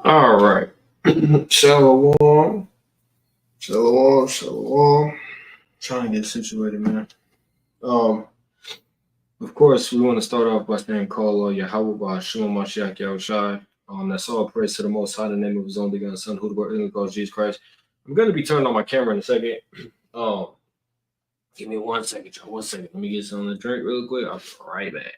All right. Shalom. Shalom. Shalom. Trying to get situated, man. Um, of course, we want to start off by saying call Yahweh by Shema Mashiach Yahushai. That's all praise to the Most High, in the name of His only begotten Son, who the word calls Jesus Christ. I'm going to be turning on my camera in a second. Um, Give me 1 second, y'all. 1 second. Let me get something to drink real quick. I'll be right back.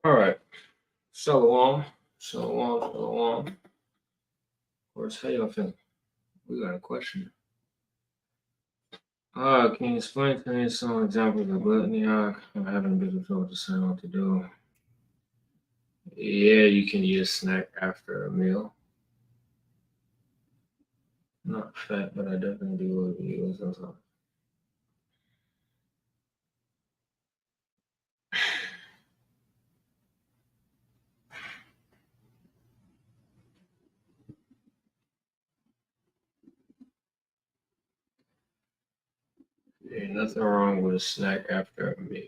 All right. Shalom. Shalom. Shalom. Of course, how y'all feeling? We got a question. Can you explain to me some examples of gluttony? I haven't been told to say what to do. Yeah, you can eat a snack after a meal. Not fat, but I definitely do eat it sometimes. Yeah, nothing wrong with a snack after a meal.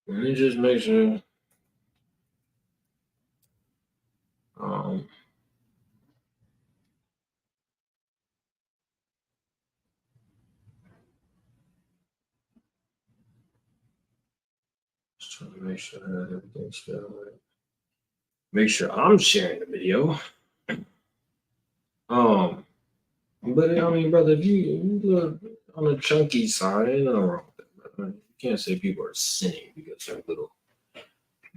Let me just make sure. Um, just trying to make sure that everything's still right. Make sure I'm sharing the video. Um, but I mean, brother, if you look on the chunky side, ain't nothing wrong with that. Brother. You can't say people are sinning because they're a little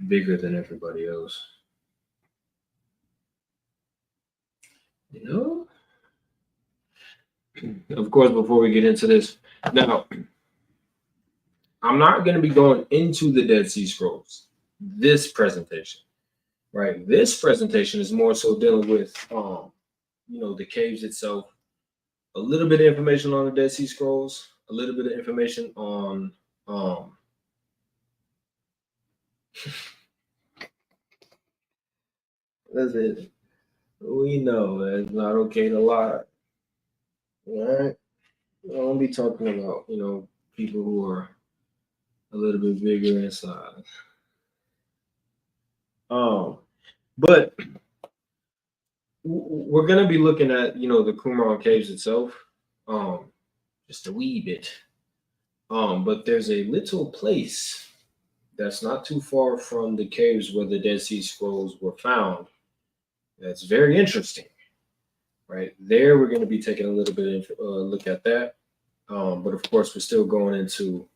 bigger than everybody else. You know? Of course, before we get into this, now, I'm not going to be going into the Dead Sea Scrolls this presentation, right? This presentation is more so dealing with, the caves itself, a little bit of information on the Dead Sea Scrolls, a little bit of information on, that's it. We know that it's not okay to lie, all right? I won't be talking about, people who are a little bit bigger in size. But we're gonna be looking at the Qumran caves itself, just a wee bit. But there's a little place that's not too far from the caves where the Dead Sea Scrolls were found. That's very interesting, right? There, we're going to be taking a little bit of look at that. But of course, we're still going into,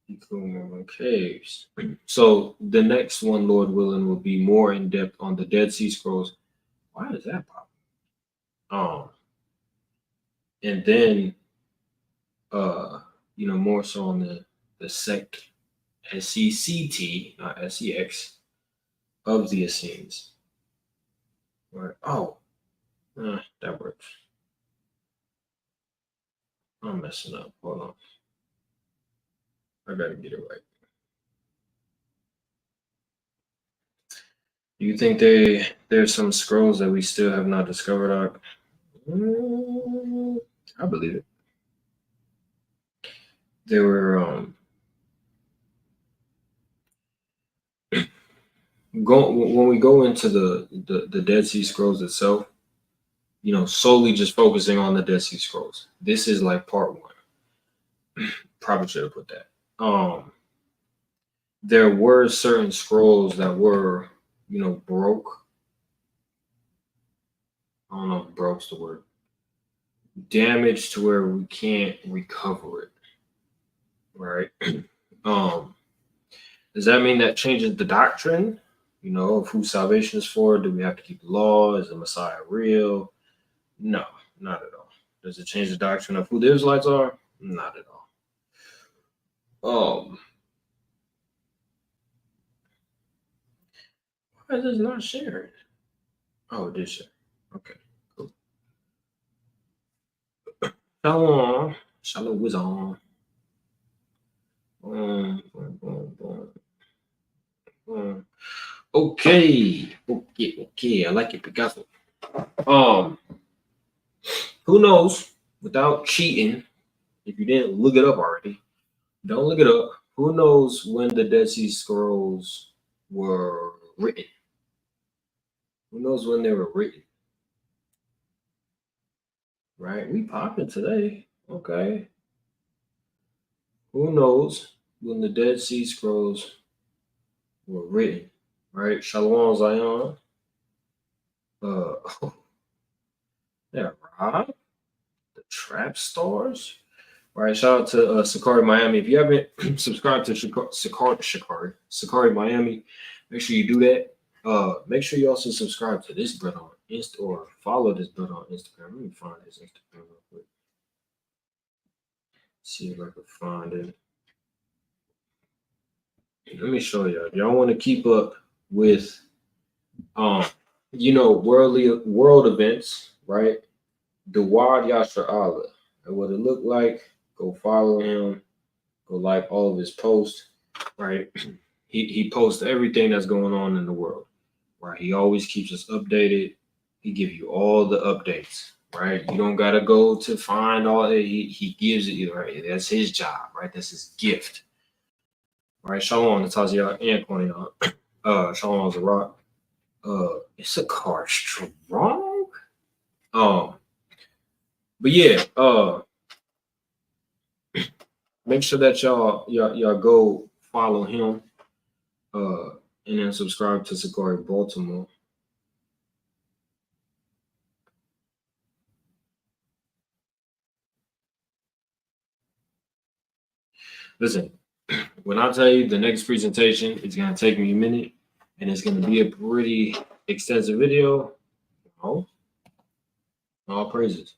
the Qumran caves. So the next one, Lord willing, will be more in depth on the Dead Sea Scrolls. Why does that pop? And then more so on the sect SECT, not SEX, of the Essenes. Right. Oh, that works. I'm messing up. Hold on. I gotta get it right. Do you think there's some scrolls that we still have not discovered? I believe it. There were when we go into the Dead Sea Scrolls itself, you know, solely just focusing on the Dead Sea Scrolls. This is like part one. Probably should have put that. There were certain scrolls that were, you know, broke. I don't know if broke's the word. Damaged to where we can't recover it. Right. Does that mean that changes the doctrine, you know, of who salvation is for? Do we have to keep the law? Is the Messiah real? No, not at all. Does it change the doctrine of who the Israelites are? Not at all. Why is this not sharing? Oh, it did share. Okay, cool. Shalom. Shalom was on. Boom, boom, boom, boom. Boom. Okay. I like it, Picasso. Who knows? Without cheating, if you didn't look it up already, don't look it up. Who knows when the Dead Sea Scrolls were written? Who knows when they were written? Right? We popping today. Okay. Who knows when the Dead Sea Scrolls were written? Right? Shalom Zion. Yeah, Rob. The Trap Stars. All right, shout out to SICARRI Miami. If you haven't subscribed to SICARRI Miami, make sure you do that. Make sure you also subscribe to this brother on Insta or follow this brother on Instagram. Let me find his Instagram real quick. See if I can find it. Let me show you. If y'all want to keep up with, you know, world events, right? Dawad Yasser Allah. And what it looked like. Go follow him. Go like all of his posts, right? He posts everything that's going on in the world, right? He always keeps us updated. He gives you all the updates, right? You don't gotta go to find all that. He gives it you, right? That's his job, right? That's his gift, right? Shalom, Natasha and Konya. Shalom is a rock. It's a car strong. But yeah, make sure that y'all go follow him, and then subscribe to SICARRI Baltimore. Listen, when I tell you the next presentation, it's gonna take me a minute, and it's gonna be a pretty extensive video. Oh, all praises.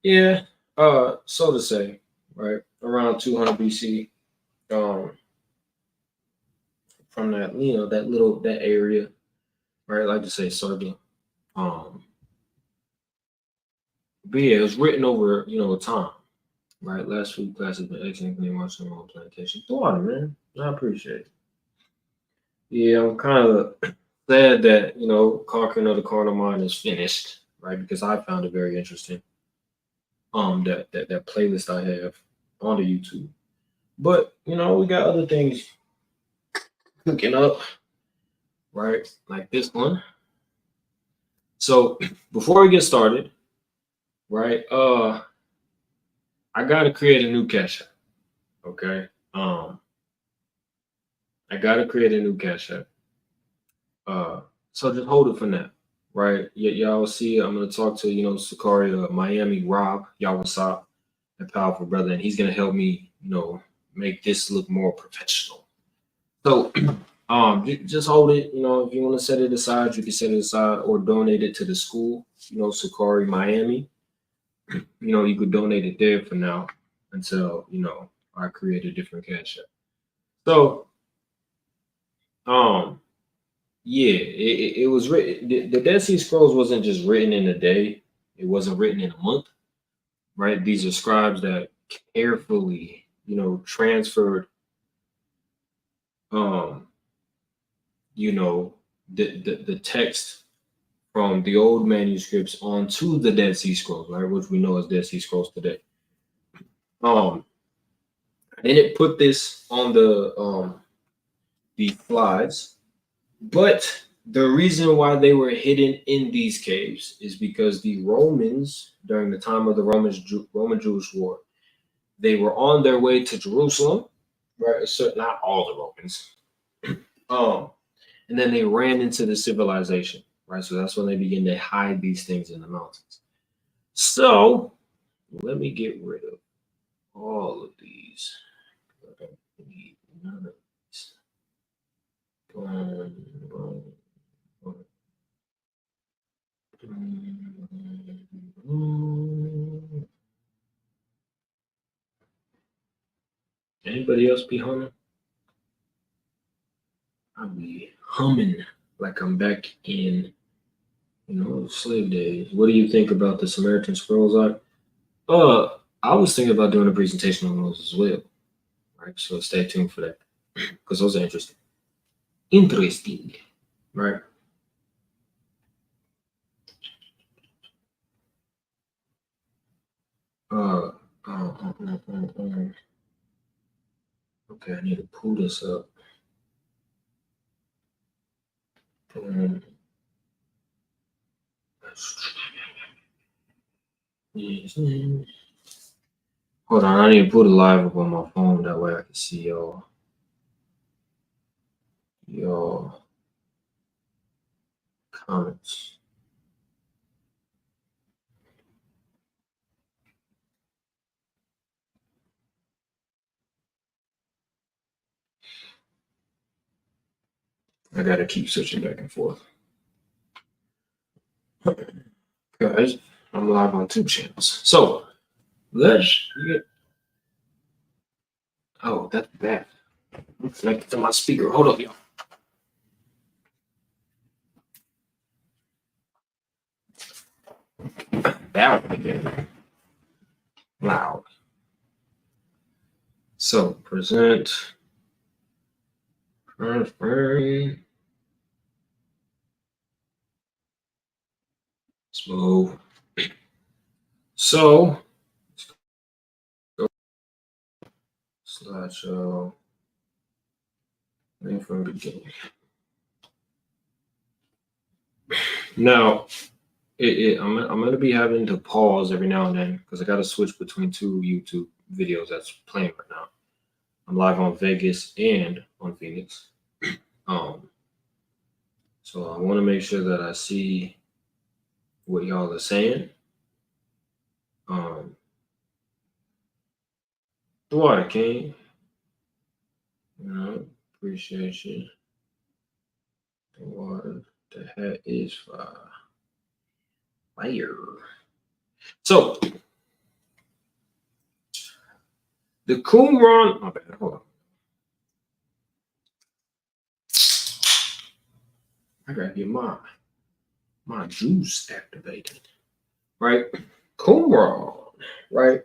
Yeah, so to say, right around 200 BC, from that, you know, that area, right? I like to say Serbia. But yeah, it was written over, you know, time, right? Last week class has been excellent. Clean watching on plantation. Thought, man, I appreciate it. Yeah, I'm kind of sad that, you know, Conquering of the Carnal Mind is finished, right? Because I found it very interesting. That playlist I have on the YouTube. But, you know, we got other things cooking up, right? Like this one. So before we get started, right? I gotta create a new cash app. Okay. I gotta create a new cash app. So just hold it for now. Right. Y'all see, I'm gonna talk to, you know, SICARRI Miami Rob, y'all what's up, a powerful brother, and he's gonna help me, you know, make this look more professional. So just hold it, you know, if you want to set it aside, you can set it aside or donate it to the school, you know, SICARRI Miami. You know, you could donate it there for now until, you know, I create a different cash app. So yeah, it was written. The Dead Sea Scrolls wasn't just written in a day. It wasn't written in a month, right? These are scribes that carefully, you know, transferred you know, the text from the old manuscripts onto the Dead Sea Scrolls, right, which we know as Dead Sea Scrolls today. Then it put this on the slides, but the reason why they were hidden in these caves is because the Romans, during the time of the Roman-Jewish War, they were on their way to Jerusalem, right? So not all the Romans. And then they ran into the civilization, right? So that's when they begin to hide these things in the mountains. So let me get rid of all of these. I don't need none of these. Anybody else be humming? I'll be humming like I'm back in, slave days. What do you think about the Samaritan Scrolls? I was thinking about doing a presentation on those as well. Right, so stay tuned for that because those are interesting. Interesting, right? Okay, I need to pull this up. Hold on, I need to put it live up on my phone. That way I can see your comments. I gotta keep switching back and forth. Guys, I'm live on 2 channels. So let's get. Oh, that's bad. I'm connected to my speaker. Hold up, y'all. That one again. Loud. So present. Smooth. So slideshow. From the beginning. Now, I'm going to be having to pause every now and then because I got to switch between 2 YouTube videos that's playing right now. I'm live on Vegas and on Phoenix. So I want to make sure that I see what y'all are saying. The Water King. Appreciate you. The water. The hat is fire. So the Qumran. My bad. Hold on. I gotta get my juice activated. Right? Qumran. Right?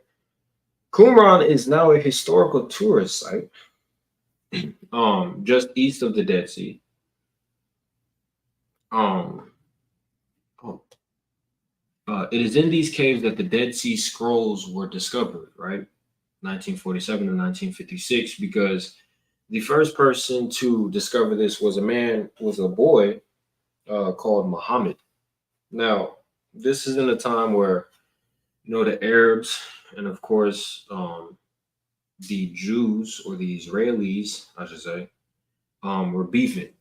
Qumran is now a historical tourist site. Just east of the Dead Sea. It is in these caves that the Dead Sea Scrolls were discovered, right? 1947 to 1956, because the first person to discover this was a boy called Muhammad. Now, this is in a time where, the Arabs and of course the Jews, or the Israelis, I should say, were beefing,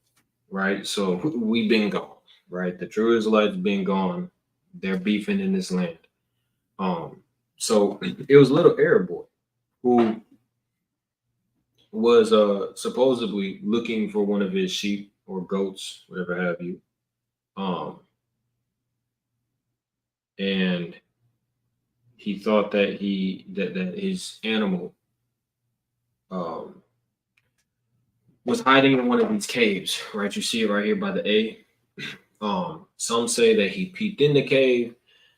right? So we've been gone, right? The true Israelites been gone. They're beefing in this land. So it was a little Arab boy who was supposedly looking for one of his sheep or goats, whatever have you. And he thought that that his animal was hiding in one of these caves, right? You see it right here by the A. Some say that he peeked in the cave.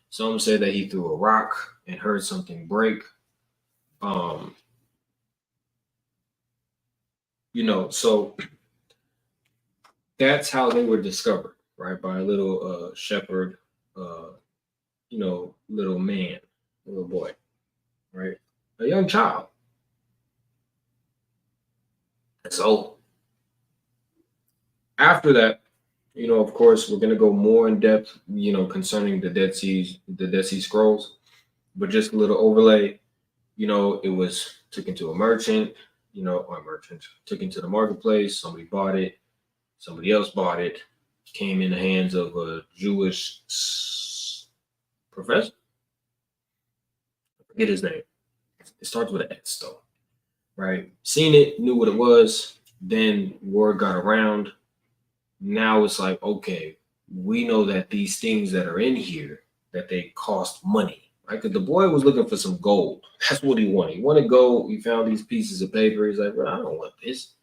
Some say that he threw a rock and heard something break. So that's how they were discovered, right? By a little shepherd, uh, little man, little boy, right? A young child. So after that, of course, we're going to go more in depth, concerning the Dead Sea Scrolls, but just a little overlay. It was taken to a merchant, or a merchant took into the marketplace. Somebody bought it. Somebody else bought it. Came in the hands of a Jewish professor. I forget his name. It starts with an S though, right? Seen it, knew what it was. Then word got around. Now it's like, okay, we know that these things that are in here, that they cost money, right? Because the boy was looking for some gold. That's what he wanted. He wanted gold. He found these pieces of paper. He's like, well, I don't want this.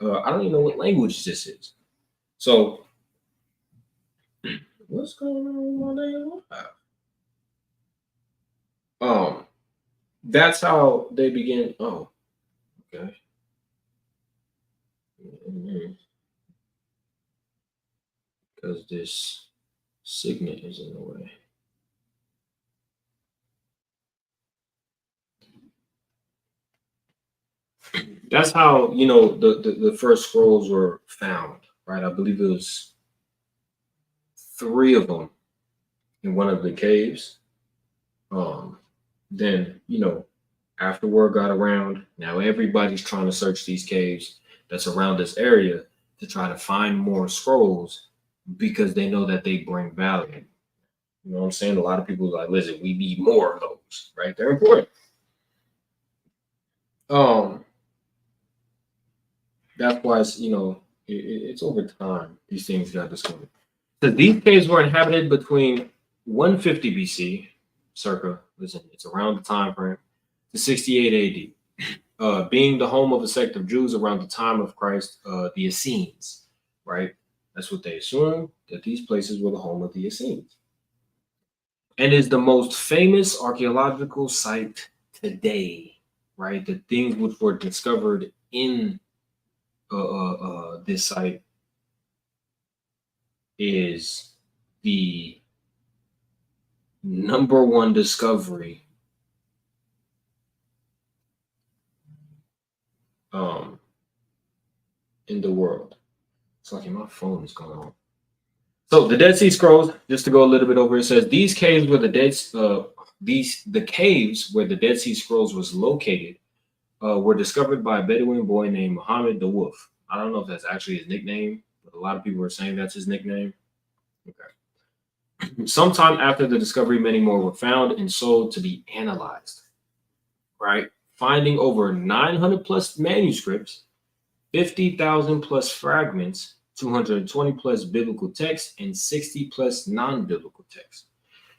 I don't even know what language this is. So what's going on with my damn life? That's how they begin. Oh, okay. Because this signet is in the way. That's how the first scrolls were found, right? I believe it was three of them in one of the caves. Um, then after word got around, now everybody's trying to search these caves that's around this area to try to find more scrolls because they know that they bring value. You know what I'm saying? A lot of people are like, listen, we need more of those, right? They're important. Um, that's why it's over time these things got discovered. So these caves were inhabited between 150 BC, circa. Listen, it's around the time frame to 68 AD. Being the home of a sect of Jews around the time of Christ, the Essenes, right? That's what they assume, that these places were the home of the Essenes. And is the most famous archaeological site today, right? The things which were discovered in this site is the number one discovery um, in the world. It's like my phone is going on. So the Dead Sea Scrolls, just to go a little bit over, it says these caves where the caves where the Dead Sea Scrolls was located were discovered by a Bedouin boy named Muhammad the Wolf. I don't know if that's actually his nickname, but a lot of people are saying that's his nickname. Okay. Sometime after the discovery, many more were found and sold to be analyzed. Right, finding over 900 plus manuscripts, 50,000 plus fragments, 220 plus biblical texts, and 60 plus non-biblical texts.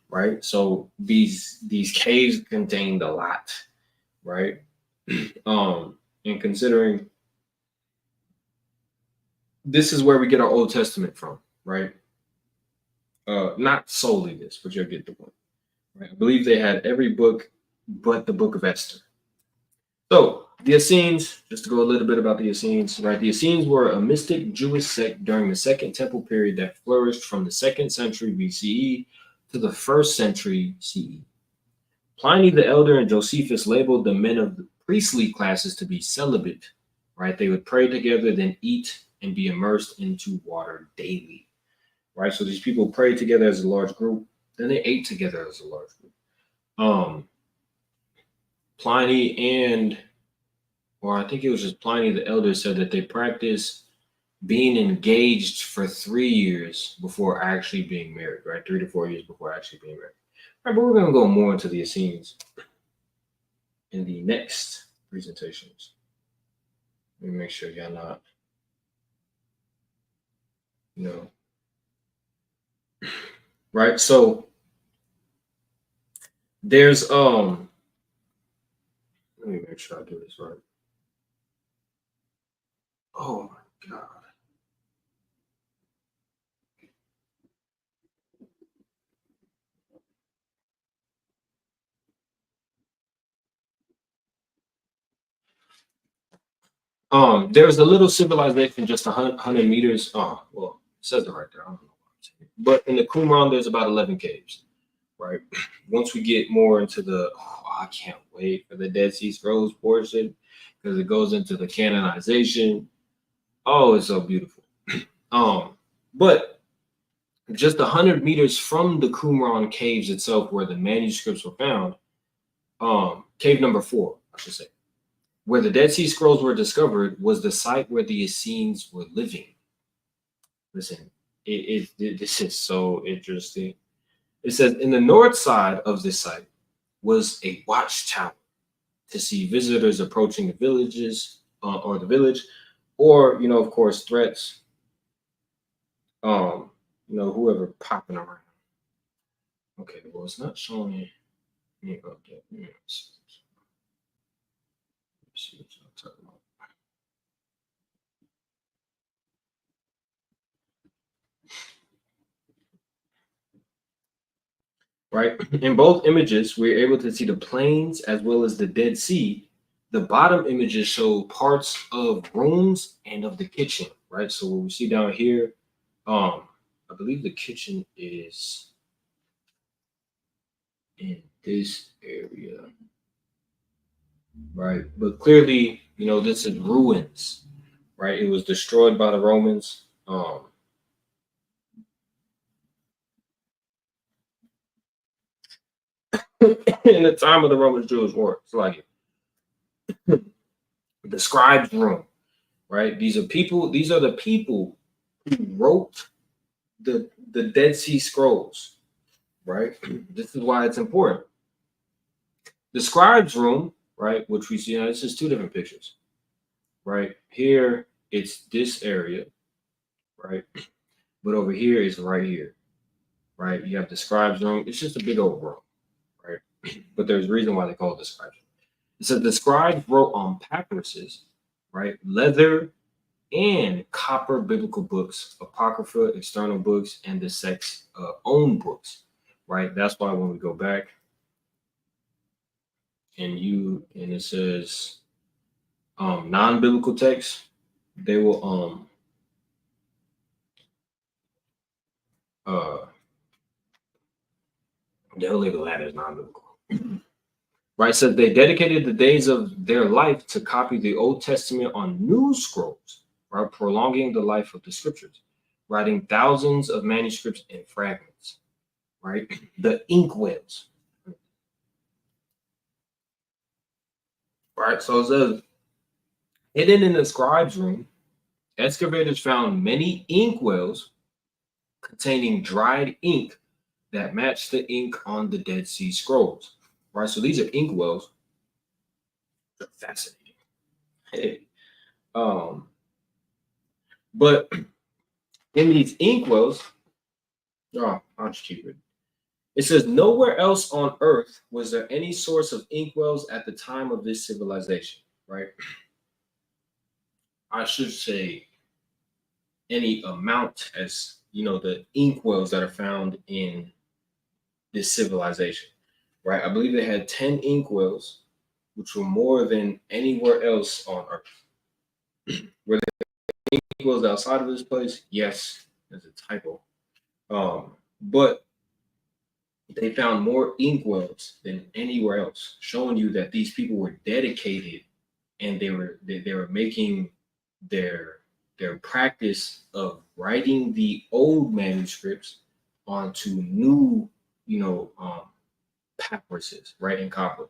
Right, so these caves contained a lot. Right, and considering this is where we get our Old Testament from. Right, not solely this, but you'll get the point. Right, I believe they had every book but the Book of Esther. So the Essenes, just to go a little bit about the Essenes, right? The Essenes were a mystic Jewish sect during the Second Temple period that flourished from the 2nd century BCE to the 1st century CE. Pliny the Elder and Josephus labeled the men of the priestly classes to be celibate, right? They would pray together, then eat and be immersed into water daily, right? So these people prayed together as a large group, then they ate together as a large group. Pliny or I think it was just Pliny the Elder said that they practiced being engaged for 3 years before actually being married, right? 3 to 4 years before actually being married. All right, but we're going to go more into the Essenes in the next presentations. Let me make sure y'all not, right? So there's let me make sure I do this right. Oh my God. There's a little civilization just 100 meters. Oh, well, it says it right there. I don't know why I'm saying it. But in the Qumran, there's about 11 caves, right? Once we get more into the, I can't wait for the Dead Sea Scrolls portion because it goes into the canonization. Oh, it's so beautiful. But just 100 meters from the Qumran caves itself, where the manuscripts were found, cave number 4, I should say, where the Dead Sea Scrolls were discovered, was the site where the Essenes were living. Listen, this is so interesting. It says in the north side of this site was a watchtower to see visitors approaching the villages or the village, or of course, threats. Whoever popping around. Okay, well, it's not showing me. Okay, let's see what I'm talking about. Right? In both images, we're able to see the plains as well as the Dead Sea. The bottom images show parts of rooms and of the kitchen, right? So what we see down here, I believe the kitchen is in this area, right? But clearly, this is ruins, right? It was destroyed by the Romans. In the time of the Roman-Jewish War. It's like the scribes' room, right? These are the people who wrote the Dead Sea Scrolls, right? This is why it's important. The scribes' room, right, which we see now, this is 2 different pictures, right? Here, it's this area, right? But over here is right here, right? You have the scribes' room. It's just a big old room, right? But there's a reason why they call it the scribes' room. It says the scribes wrote on papyruses, right? Leather and copper biblical books, apocrypha, external books, and the sect's own books, right? That's why when we go back and it says non-biblical texts, they will they'll label that as non-biblical. Right, so they dedicated the days of their life to copy the Old Testament on new scrolls, right, prolonging the life of the scriptures, writing thousands of manuscripts and fragments, right? The inkwells, right? So it says, hidden in the scribe's room, excavators found many inkwells containing dried ink that matched the ink on the Dead Sea Scrolls, right? So these are inkwells. They're fascinating. Hey. But in these inkwells, I'll just keep it. It says, nowhere else on earth was there any source of inkwells at the time of this civilization, right? I should say any amount as, the inkwells that are found in this civilization, right? I believe they had 10 inkwells, which were more than anywhere else on earth. Were there inkwells outside of this place? Yes, there's a typo. But they found more inkwells than anywhere else, showing you that these people were dedicated and they were making their practice of writing the old manuscripts onto new, papyruses, right, in copper,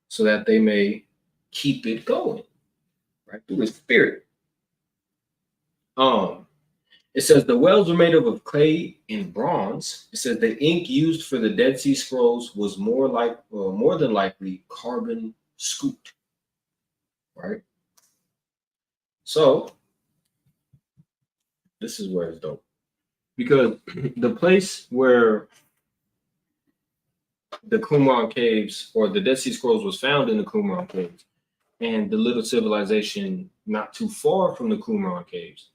so that they may keep it going, right, through the spirit. It says the wells were made of clay and bronze. It says the ink used for the Dead Sea Scrolls was more than likely carbon scooped, right? So this is where it's dope, because the place where the Qumran caves or the Dead Sea Scrolls was found in the Qumran caves, and the little civilization not too far from the Qumran caves,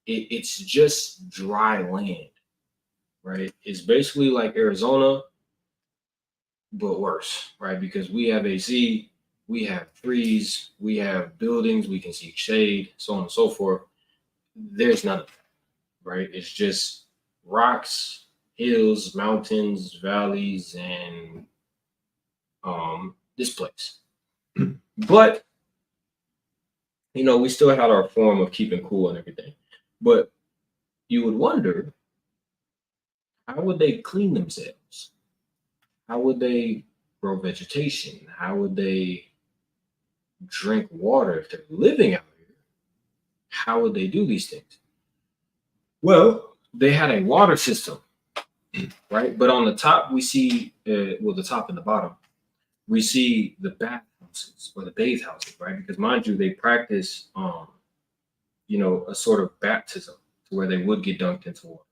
it's just dry land, right? It's basically like Arizona, but worse, right? Because we have AC, we have trees, we have buildings, we can see shade, so on and so forth. There's none of that, right? It's just rocks, hills, mountains, valleys, and this place. But you know, we still had our form of keeping cool and everything. But you would wonder, how would they clean themselves? How would they grow vegetation? How would they drink water if they're living out here? How would they do these things? Well, they had a water system, right? But on the top, we see, well, the top and the bottom, we see the bathhouses or the bathe houses, right? Because mind you, they practice, you know, a sort of baptism to where they would get dunked into water.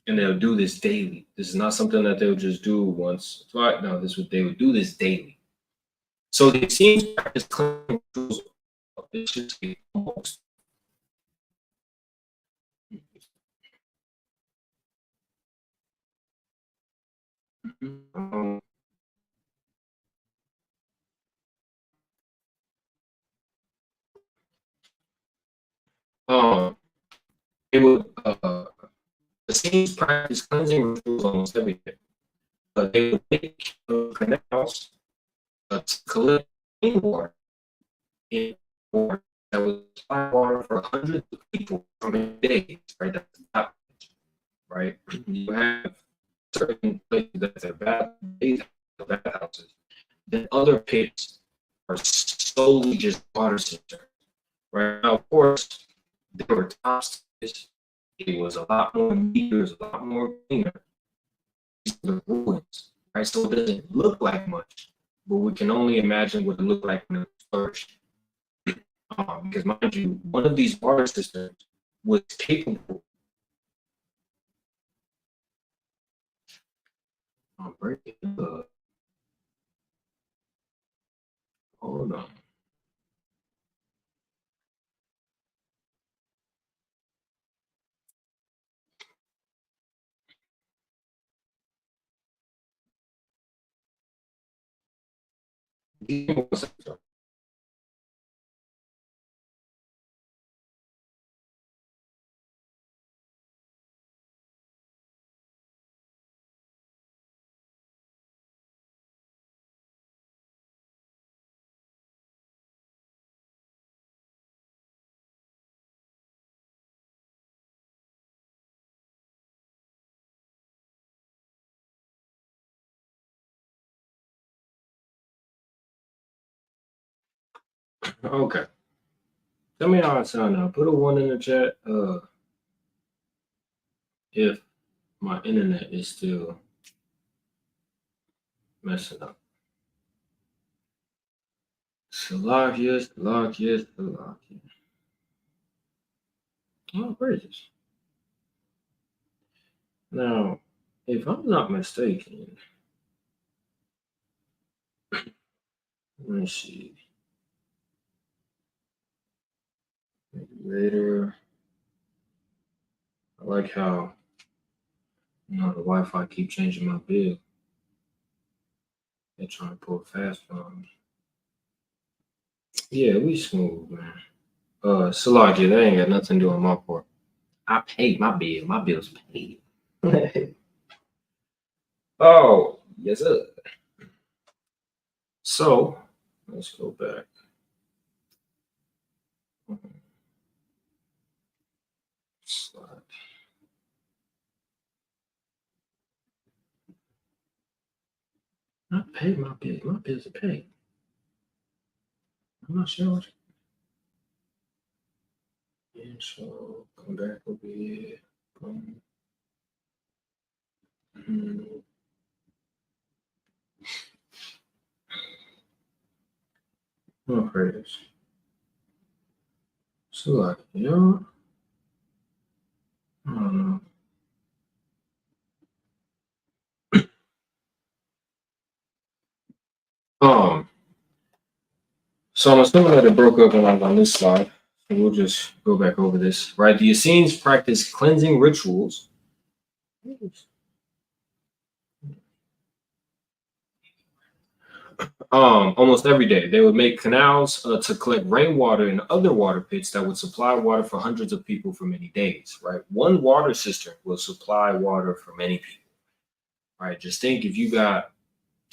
And they'll do this daily. This is not something that they'll just do once. No, they would do this daily. So it seems practice cleansing rituals. It's just almost. It would the scenes practice cleansing rituals almost every day. They would make canals to collect clean water in water that was supply water for hundreds of people for many days, right? That's the top, right? You have certain places that are bathhouses. Then other pits are solely just water cisterns, right? Now, of course, there were tops. It was a lot more meters, a lot more cleaner. These are the ruins, right? So it doesn't look like much, but we can only imagine what it looked like when it was first. Because mind you, one of these water systems was capable. I'm breaking up. Hold on. Okay. Tell me how I sound now. Put a 1 in the chat if my internet is still messing up. Salakia, Salakia, Salakia. Oh, praises. Now, if I'm not mistaken, let me see. Maybe later. I like how, you know, the Wi-Fi keep changing my bill. They're trying to pull fast on me. Yeah, we smooth, man. Salakia, that ain't got nothing to do with my part. I paid my bill. My bill's paid. Oh, yes, sir. So, let's go back. Slide. I paid my bill. My bills are paid. I'm not sure. And so, come back over here. Boom. Oh, praise. So, like, yo, I don't know. So I'm assuming that it broke up when I was on this slide. So we'll just go back over this, right? The Essenes practice cleansing rituals. almost every day. They would make canals to collect rainwater and other water pits that would supply water for hundreds of people for many days, right? One water cistern will supply water for many people, right? Just think if you got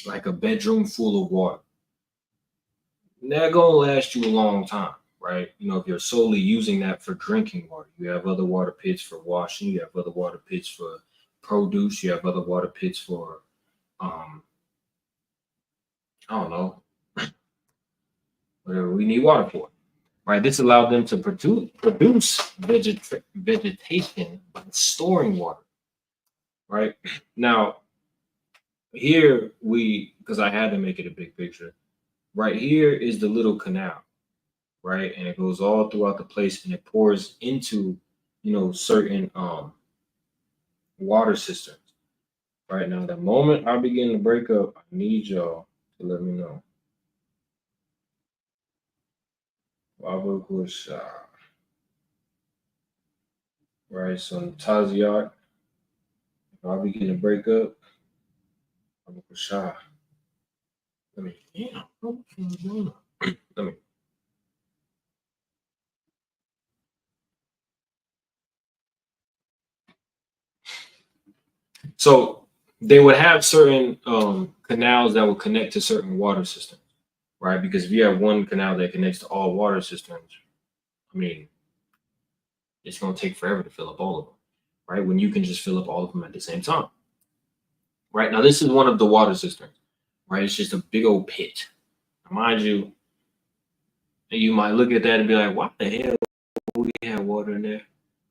like a bedroom full of water, that gonna last you a long time, right? You know, if you're solely using that for drinking water, you have other water pits for washing, you have other water pits for produce, you have other water pits for, I don't know, whatever we need water for, right? This allowed them to produce vegetation by storing water, right? Now, here because I had to make it a big picture, right here is the little canal, right? And it goes all throughout the place and it pours into, certain water systems. Right now, the moment I begin to break up, I need y'all to let me know. Right, so Taziak, if I begin to break up, let me, yeah, let me. So they would have certain canals that would connect to certain water systems, right? Because if you have one canal that connects to all water systems, I mean, it's going to take forever to fill up all of them, right? When you can just fill up all of them at the same time, right? Now, this is one of the water systems, right? It's just a big old pit. Now, mind you, you might look at that and be like, why the hell we have water in there?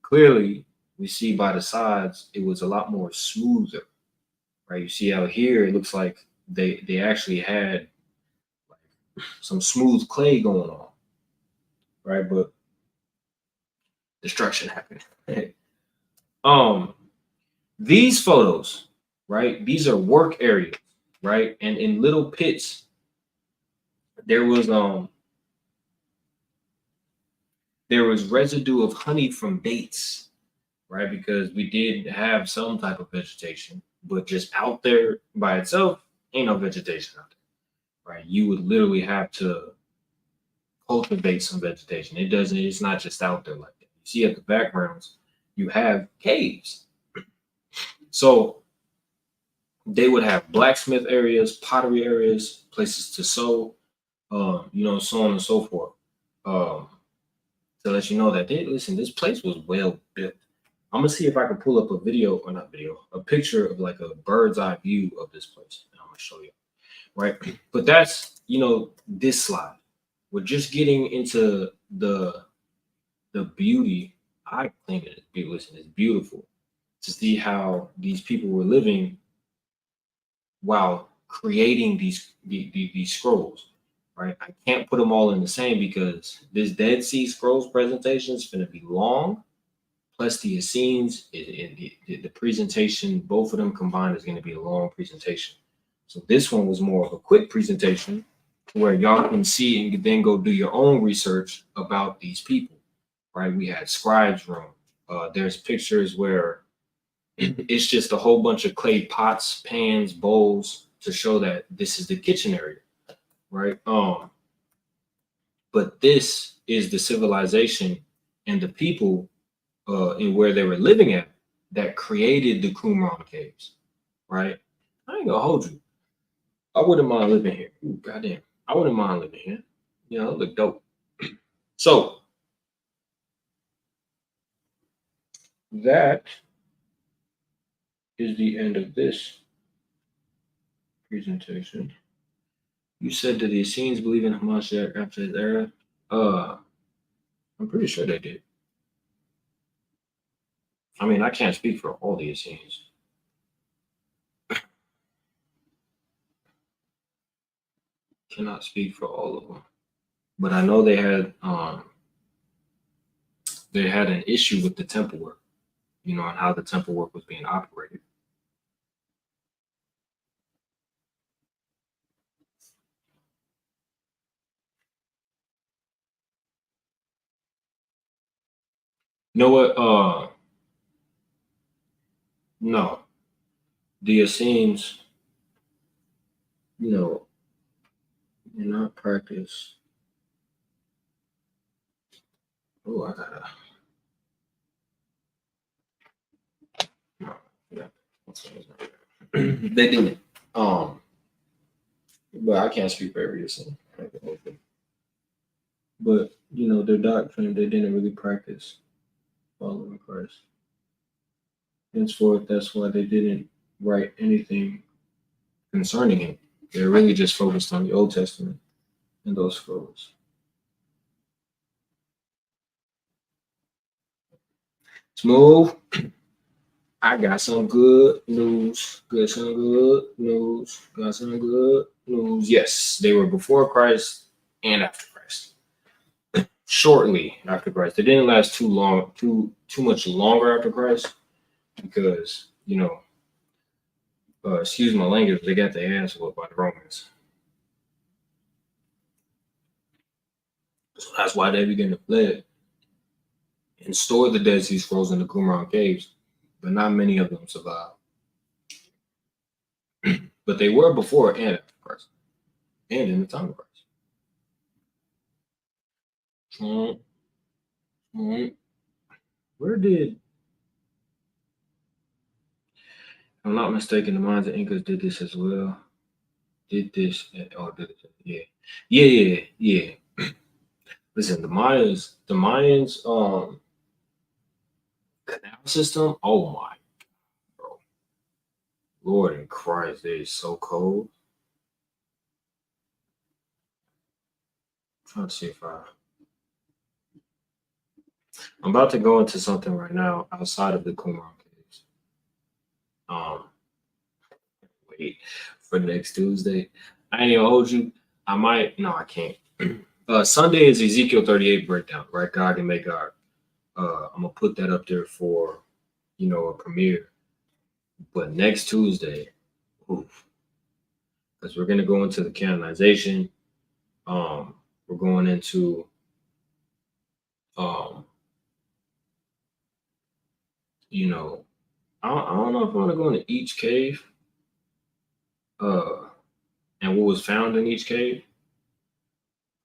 Clearly, we see by the sides, it was a lot more smoother, right? You see out here, it looks like they actually had some smooth clay going on, right? But destruction happened. These photos, right? These are work areas, right? And in little pits, there was residue of honey from dates, right? Because we did have some type of vegetation, but just out there by itself, ain't no vegetation out there, right? You would literally have to cultivate some vegetation. It's not just out there like that. You see at the backgrounds, you have caves. So they would have blacksmith areas, pottery areas, places to sew, so on and so forth. To let you know that this place was well built. I'm gonna see if I can pull up a video, or not video, a picture of like a bird's eye view of this place. And I'm gonna show you, right? But that's this slide. We're just getting into the beauty. I think it is. Listen, it's beautiful to see how these people were living while creating these scrolls, right? I can't put them all in the same because this Dead Sea Scrolls presentation is going to be long. Plus the Essenes, the presentation, both of them combined is going to be a long presentation. So this one was more of a quick presentation where y'all can see and then go do your own research about these people, right? We had scribes room. There's pictures where it's just a whole bunch of clay pots, pans, bowls to show that this is the kitchen area, right? But this is the civilization and the people in where they were living at that created the Qumran caves, right? I ain't gonna hold you. I wouldn't mind living here. Ooh, goddamn, I wouldn't mind living here. It look dope. So that is the end of this presentation. You said that the Essenes believe in Hamashiach after his era. I'm pretty sure they did. I mean, I can't speak for all the Essenes. Cannot speak for all of them, but I know they had an issue with the temple work, and how the temple work was being operated. You know what? No, the Essenes, and not practice. Oh, I gotta. Yeah. They didn't. But I can't speak for every sin. But you know, their doctrine, they didn't really practice following Christ. Henceforth, that's why they didn't write anything concerning him. They're really just focused on the Old Testament and those scrolls. Smooth. I got some good news. Got some good news. Got some good news. Yes, they were before Christ and after Christ. Shortly after Christ. They didn't last too long, too much longer after Christ, because you know, excuse my language, they got their ass whooped by the Romans. So that's why they began to fled and store the Dead Sea Scrolls in the Qumran caves, but not many of them survived. But they were before and after Christ, and in the time of Christ. Where did, if I'm not mistaken, the Mayans and Incas did this as well. Did this? Oh, did it? Yeah. Listen, the Mayans, canal system. Oh my, bro, Lord in Christ, it is so cold. I'm trying to see if I'm about to go into something right now outside of the Qumran caves. Wait for next Tuesday. I ain't gonna hold you. I might. No, I can't. Sunday is Ezekiel 38 breakdown, right? God can make our. I'm gonna put that up there for, you know, a premiere. But next Tuesday, because we're gonna go into the canonization. We're going into you know, I don't know if I want to go into each cave, and what was found in each cave.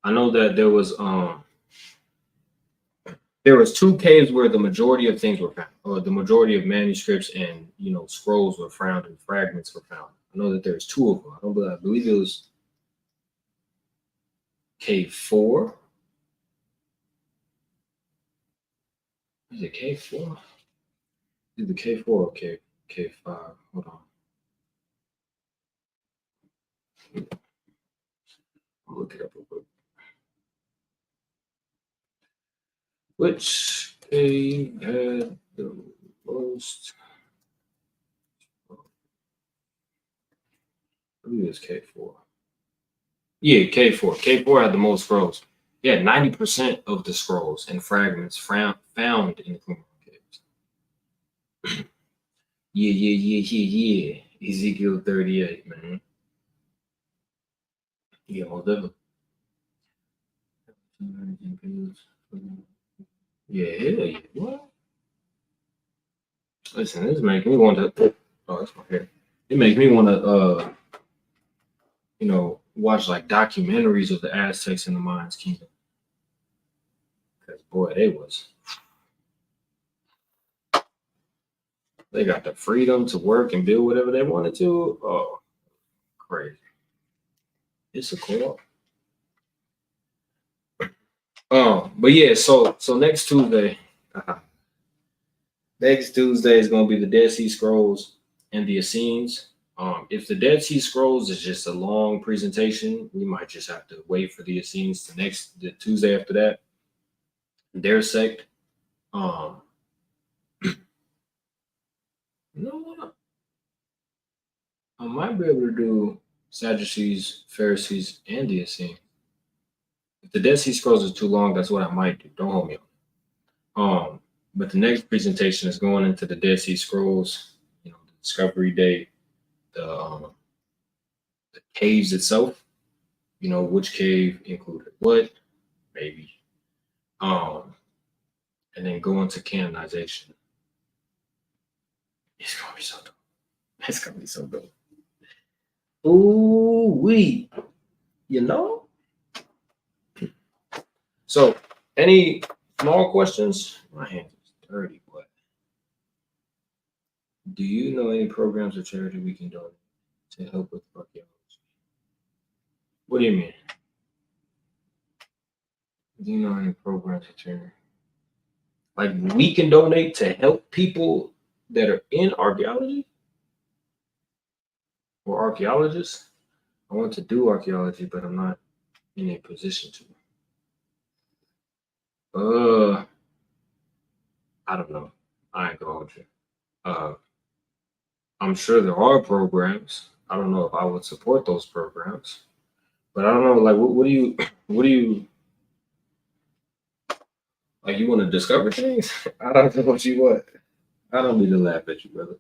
I know that there was two caves where the majority of things were found, or the majority of manuscripts and, you know, scrolls were found and fragments were found. I know that there's two of them. I believe it was cave 4. Is it cave 4? Is it cave 4 or cave 5? Hold on. I'll look it up real quick. Which cave had the most? I believe it's cave 4. Yeah, cave 4. Cave 4 had the most scrolls. Yeah, 90% of the scrolls and fragments found in the Qumran caves. Yeah. Ezekiel 38, man. Yeah, most definitely. Yeah, hell yeah. What? Listen, this makes me want to. Oh, that's my hair. It makes me want to, you know, watch like documentaries of the Aztecs and the Mayans kingdom. Because boy, they got the freedom to work and build whatever they wanted to. Oh, crazy. It's a co-op. But yeah, so next Tuesday, next Tuesday is gonna be the Dead Sea Scrolls and the Essenes. If the Dead Sea Scrolls is just a long presentation, we might just have to wait for the Essenes to the Tuesday after that. Their sect. You know what? I might be able to do Sadducees, Pharisees, and the Essenes. If the Dead Sea Scrolls is too long, that's what I might do. Don't hold me on. But the next presentation is going into the Dead Sea Scrolls, you know, the discovery date, the caves itself, you know, which cave included what, maybe. And then go into canonization. It's gonna be so dope. It's gonna be so dope. Ooh, you know? So, any small questions? My hand is dirty, but do you know any programs or charity we can donate to help with archaeology? What do you mean? Do you know any programs or charity? Like we can donate to help people that are in archaeology or archaeologists? I want to do archaeology, but I'm not in a position to. I don't know. I ain't gonna hold you. Uh, I'm sure there are programs. I don't know if I would support those programs, but I don't know. Like, what do you, what do you like? You want to discover things? I don't know what you want. I don't mean to laugh at you, brother.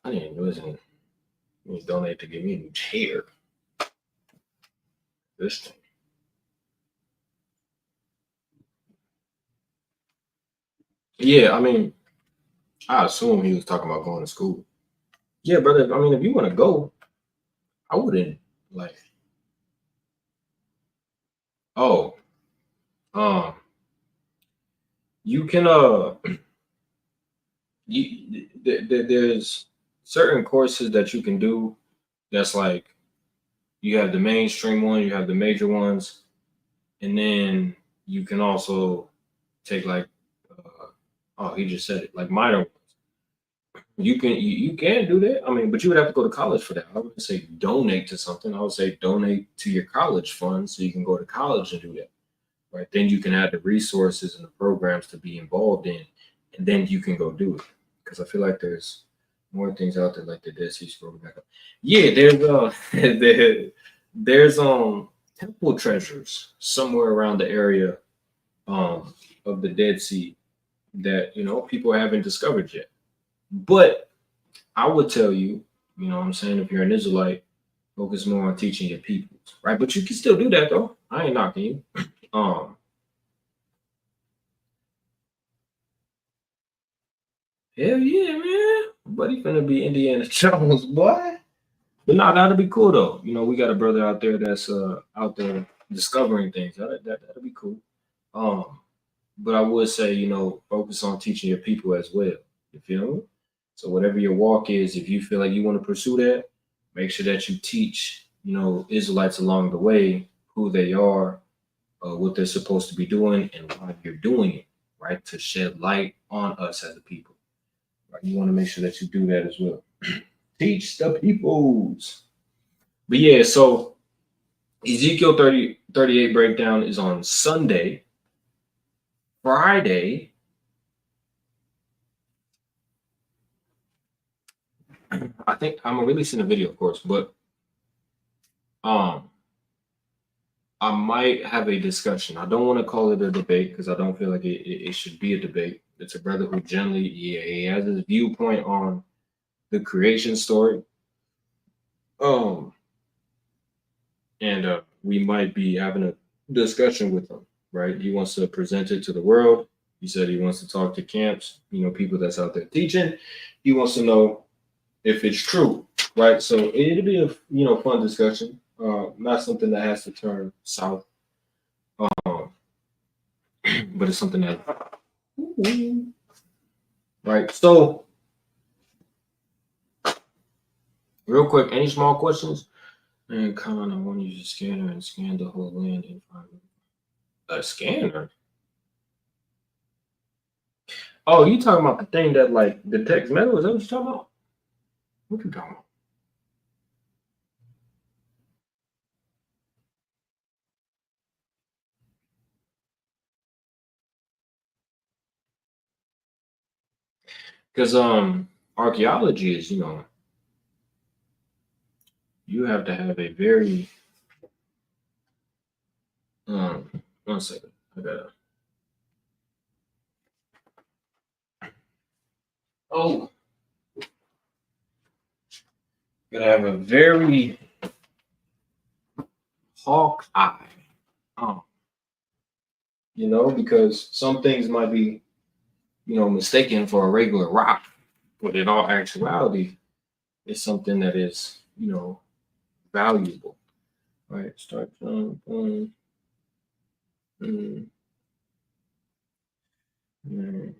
I didn't listen. You donate to give me a new chair. This thing. Yeah, I mean, I assume he was talking about going to school. Yeah, brother. I mean, if you want to go, I wouldn't like. Oh, um, you can there's certain courses that you can do. That's like you have the mainstream one, you have the major ones, and then you can also take like oh he just said it like minor ones. You can do that. I mean, but you would have to go to college for that. I wouldn't say donate to something. I would say donate to your college fund so you can go to college and do that. Right. Then you can have the resources and the programs to be involved in, and then you can go do it. Because I feel like there's more things out there like the Dead Sea Scroll back up. Yeah, there's there's temple treasures somewhere around the area of the Dead Sea that people haven't discovered yet. But I would tell you, what I'm saying, if you're an Israelite, focus more on teaching your people, right? But you can still do that though. I ain't knocking you. Um, Hell yeah, man. Buddy finna be Indiana Jones, boy. But nah, that'll be cool though. We got a brother out there that's out there discovering things. That'll be cool. Um, but I would say, focus on teaching your people as well. You feel me? So whatever your walk is, if you feel like you want to pursue that, make sure that you teach, Israelites along the way who they are, what they're supposed to be doing, and why you're doing it, right? To shed light on us as a people. Right? You want to make sure that you do that as well. Teach the peoples. But yeah, so Ezekiel 38 breakdown is on Sunday. Friday, I think I'm releasing a video, of course, but I might have a discussion. I don't want to call it a debate because I don't feel like it should be a debate. It's a brother who generally, he has his viewpoint on the creation story. And we might be having a discussion with him, right? He wants to present it to the world. He said he wants to talk to camps, people that's out there teaching. He wants to know if it's true, right? So it'll be a fun discussion. Not something that has to turn south, um, but it's something that, right? So real quick, any small questions? And Con, I want to use a scanner and scan the whole land and find a scanner. Oh, you talking about the thing that like detects metal? Is that what you're talking about? What you talking about? Because archaeology is, you have to have a very 1 second. I gotta oh gotta have a very hawk eye. Um, because some things might be, mistaken for a regular rock, but in all actuality, it's something that is, valuable. Right, start boom, boom. Mm, mm,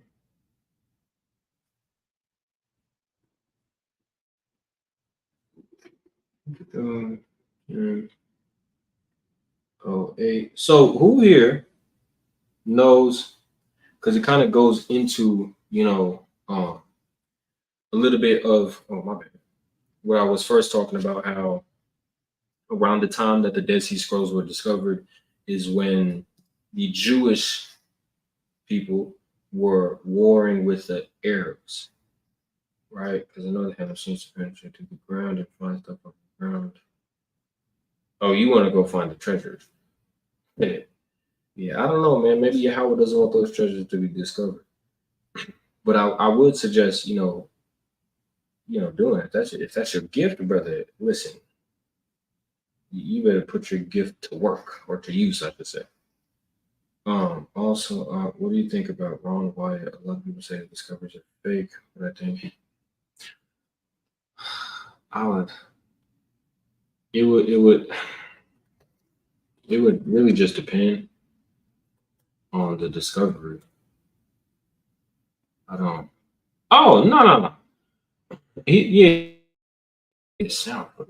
boom, mm, oh, eight. So who here knows? Because it kind of goes into a little bit of my bad. Where I was first talking about how around the time that the Dead Sea Scrolls were discovered is when the Jewish people were warring with the Arabs, right? Because I know they had machines to penetrate to the ground and find stuff on the ground. Oh, you want to go find the treasures? Yeah, yeah. I don't know, man. Maybe Yahweh doesn't want those treasures to be discovered. But I would suggest, doing it. If that's your gift, brother. Listen, you better put your gift to work or to use, I should say. Also, what do you think about Ron Wyatt? A lot of people say the discoveries are fake, but I think I would. It would. It would. It would really just depend on the discovery. I don't. Oh no no no. Yeah. It sound. Let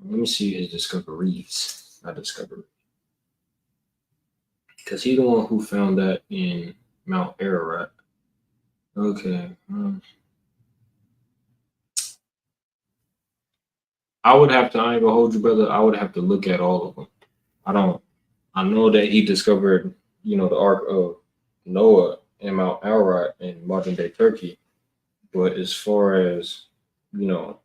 me see his discoveries. Not discovery. Because he's the one who found that in Mount Ararat. Okay. I would have to. I ain't gonna hold you, brother. I would have to look at all of them. I don't. I know that he discovered, the Ark of Noah in Mount Ararat in modern day Turkey, but as far as you know,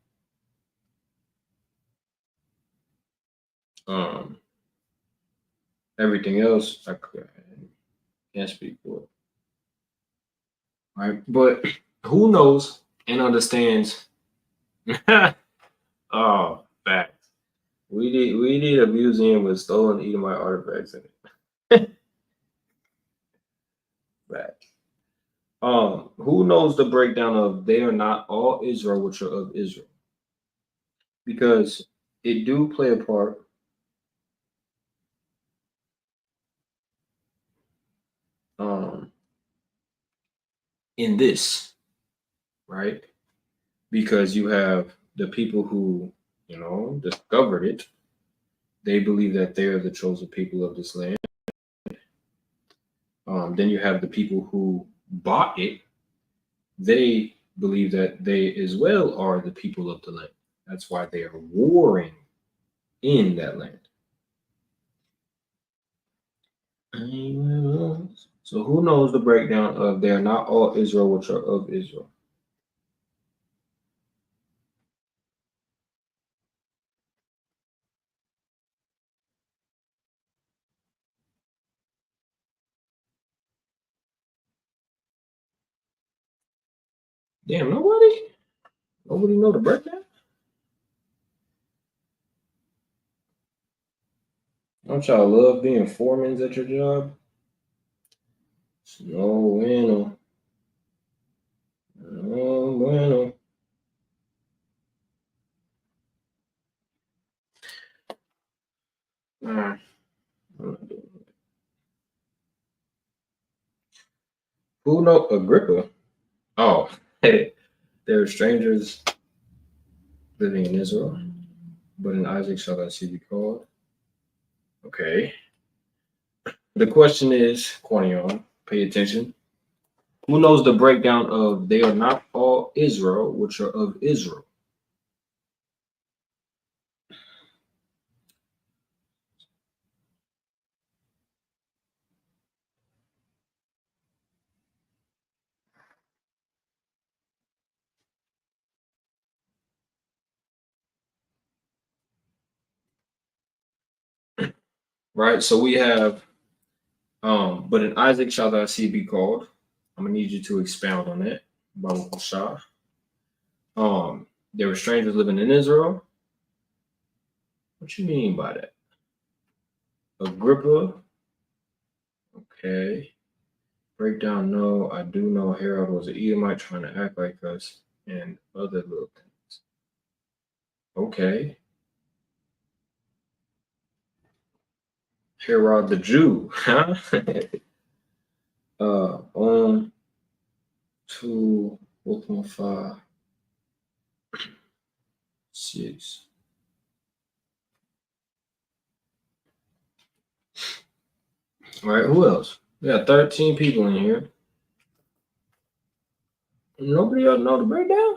um, everything else, can't speak for it. Right? But who knows and understands? Oh, facts. We need a museum with stolen Edomite artifacts in it. Facts. Who knows the breakdown of they are not all Israel, which are of Israel? Because it do play a part um in this, right? Because you have the people who, discovered it. They believe that they're the chosen people of this land. Then you have the people who bought it. They believe that they as well are the people of the land. That's why they are warring in that land. So who knows the breakdown of they are not all Israel, which are of Israel? Damn, nobody? Nobody know the breakdown? Don't y'all love being foremans at your job? No bueno. No bueno. Nah, I'm not doing it. Who know Agrippa? Oh, hey, there are strangers living in Israel, but in Isaac shall thy seed be called. Okay. The question is, Quanion, pay attention. Who knows the breakdown of they are not all Israel, which are of Israel? Right? So we have, but in Isaac shall thy seed be called. I'm gonna need you to expound on that. Baruch Shah. There were strangers living in Israel. What you mean by that? Agrippa. Okay. Breakdown, no. I do know Harold was an Edomite trying to act like us and other little things. Okay. Herod the Jew, huh? On to 4.5, 6. All right, who else? We got 13 people in here. Nobody else know the breakdown?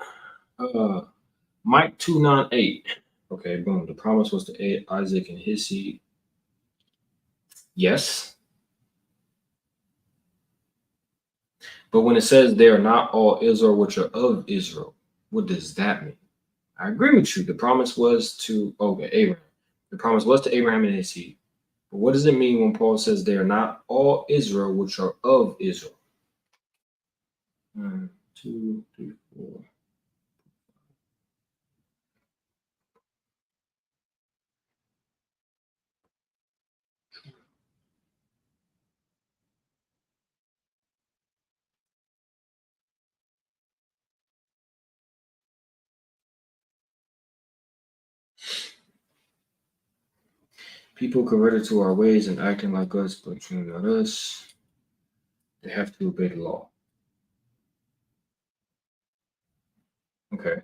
Mike 298. Okay, boom. The promise was to aid Isaac and his seed. Yes. But when it says they are not all Israel which are of Israel, what does that mean? I agree with you. The promise was to Abraham. The promise was to Abraham and his seed. But what does it mean when Paul says they are not all Israel which are of Israel? 1, 2, 3, 4. People converted to our ways and acting like us, but truly not us. They have to obey the law. Okay.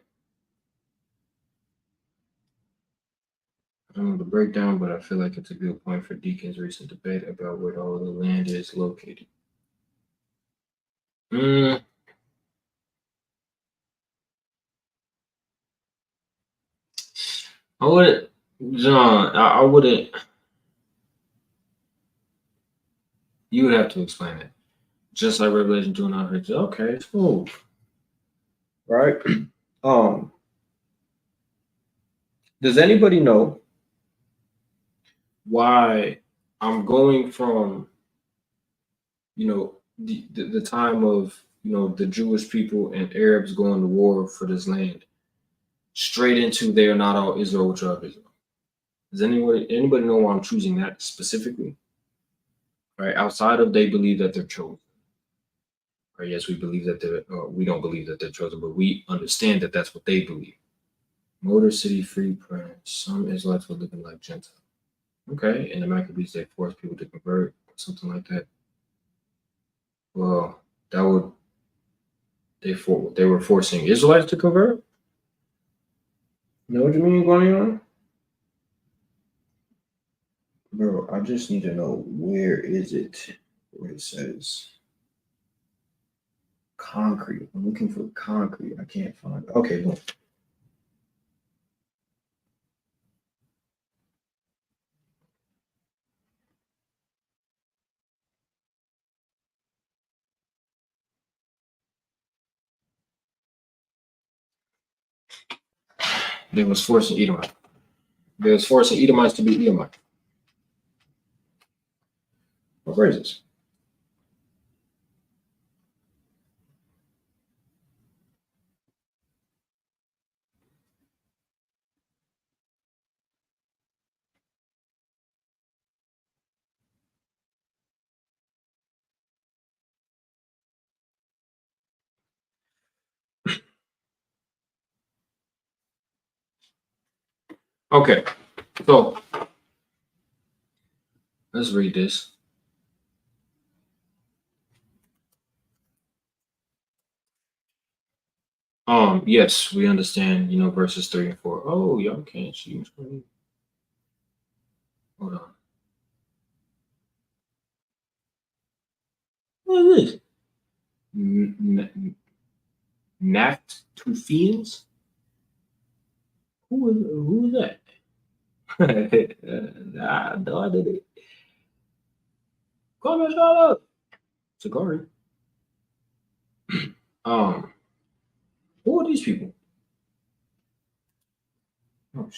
I don't know the breakdown, but I feel like it's a good point for Deacon's recent debate about where all the land is located. I wouldn't, John, I wouldn't. You would have to explain it. Just like Revelation 2 and 9. Okay, smooth. Right? Does anybody know why I'm going from, the time of, the Jewish people and Arabs going to war for this land straight into they are not all Israel which are of Israel? Does anybody know why I'm choosing that specifically? Right? Outside of they believe that they're chosen. Right? Yes, we believe that we don't believe that they're chosen, but we understand that that's what they believe. Motor City Free Print. Some Israelites were living like Gentiles. Okay, and the Maccabees, they forced people to convert, something like that. Well, that would they were forcing Israelites to convert? You know what you mean going on? Bro, I just need to know where is it where it says concrete. I'm looking for concrete. I can't find it. Okay, look. They was forcing Edomite. They was forcing Edomites to be Edomite. What phrase is? Okay, so let's read this. Yes, we understand, verses 3 and 4. Oh, y'all can't see. Hold on. What is this? Nafttufians? Who is that? No, I did it. Come and shut up. SICARRI. Who are these people? Oh,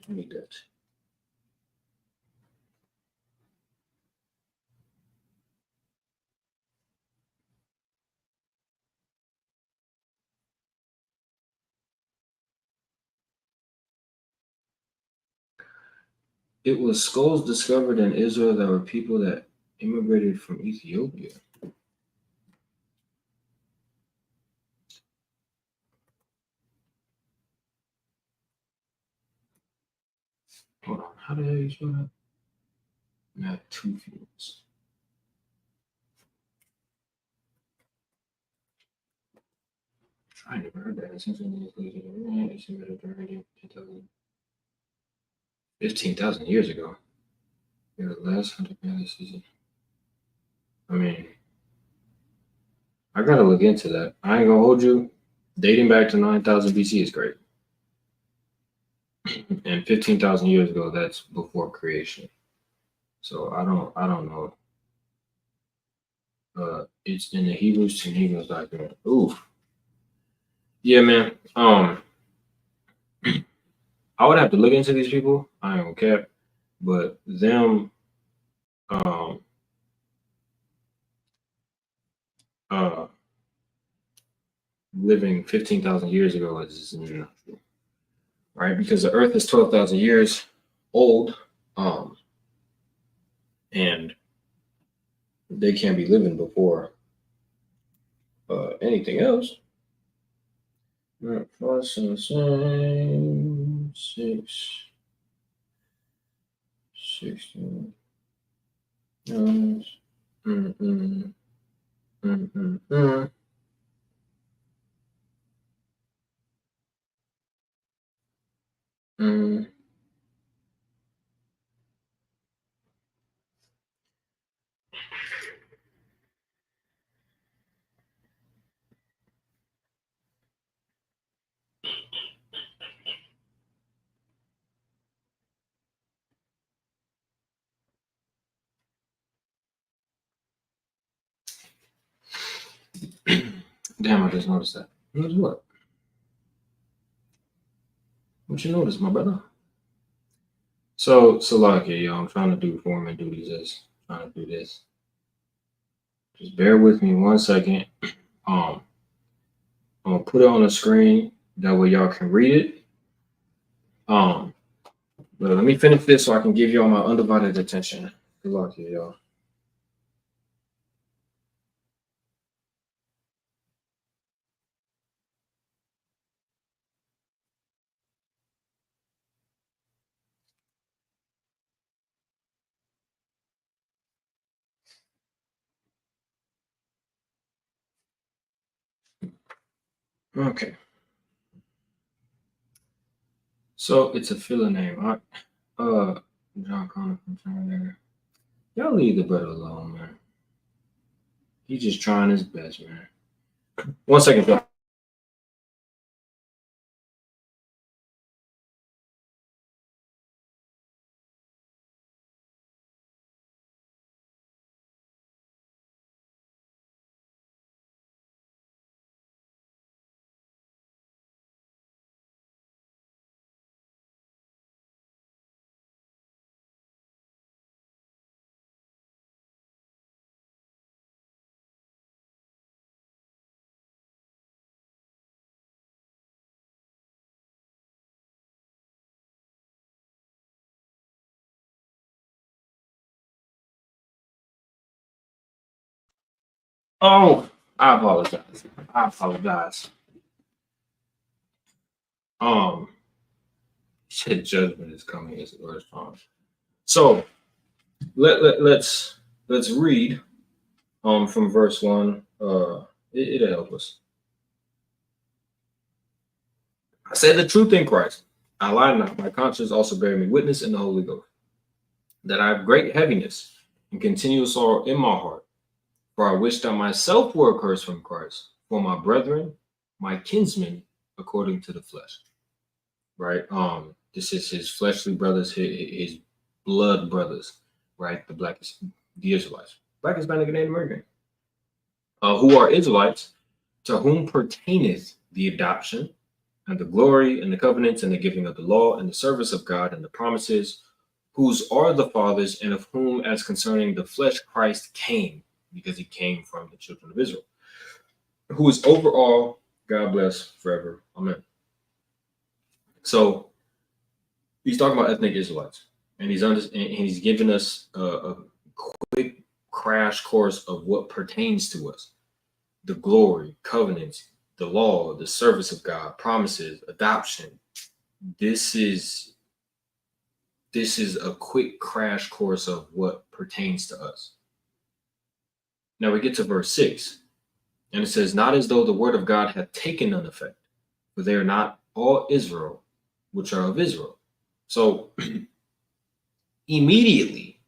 I need that. It was skulls discovered in Israel that were people that immigrated from Ethiopia. Hold on, how the hell you spell that? Not two funerals. I never heard that. 15,000 years ago. Yeah, the last 100 season. I mean, I gotta look into that. I ain't gonna hold you. Dating back to 9,000 BC is great. And 15,000 years ago, that's before creation. So I don't know. It's in the Hebrews to Hebrews document. Ooh. Yeah, man. I would have to look into these people. I ain't gonna cap. But them living 15,000 years ago is not true. Right? Because the earth is 12,000 years old. And they can't be living before anything else. Plus and same 16. Damn, I just noticed that. Notice what? What you notice, my brother? So Salaki, yo, I'm trying to do foreman duties. Trying to do this. Just bear with me 1 second. I'm gonna put it on the screen. That way y'all can read it. But let me finish this so I can give y'all my undivided attention. Good luck here, y'all. Okay. So it's a filler name. John Connor from Terminator. Y'all leave the brother alone, man. He's just trying his best, man. 1 second, y'all. Oh, I apologize. Shit, judgment is coming as the worst time. So let's read from verse 1. It'll help us. I said the truth in Christ. I lie not. My conscience also bear me witness in the Holy Ghost that I have great heaviness and continual sorrow in my heart. For I wish that myself were accursed from Christ for my brethren, my kinsmen, according to the flesh. Right? This is his fleshly brothers, his blood brothers, right? The Israelites, Black, Hispanic, and Native American, who are Israelites, to whom pertaineth the adoption and the glory and the covenants and the giving of the law and the service of God and the promises, whose are the fathers, and of whom, as concerning the flesh, Christ came, because he came from the children of Israel, who is over all, God bless forever. Amen. So he's talking about ethnic Israelites, and he's giving us a quick crash course of what pertains to us: the glory, covenants, the law, the service of God, promises, adoption. This is a quick crash course of what pertains to us. Now we get to verse 6, and it says, not as though the word of God had taken none effect, for they are not all Israel, which are of Israel. So immediately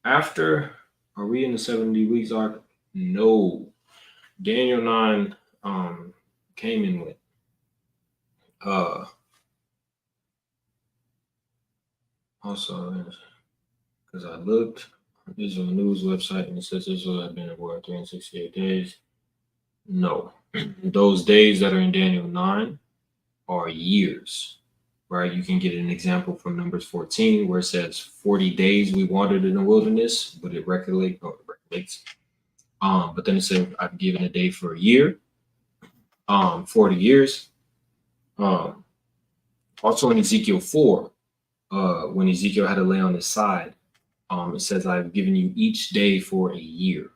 after, are we in the 70 weeks arc? No. Daniel 9 came in with also, because I looked on Israel News website and it says Israel had been at war 368 days. No. Those days that are in Daniel 9 are years, right? You can get an example from Numbers 14 where it says 40 days we wandered in the wilderness, but it recollects. But then it said I've given a day for a year, 40 years. Also in Ezekiel 4, when Ezekiel had to lay on his side, it says I've given you each day for a year,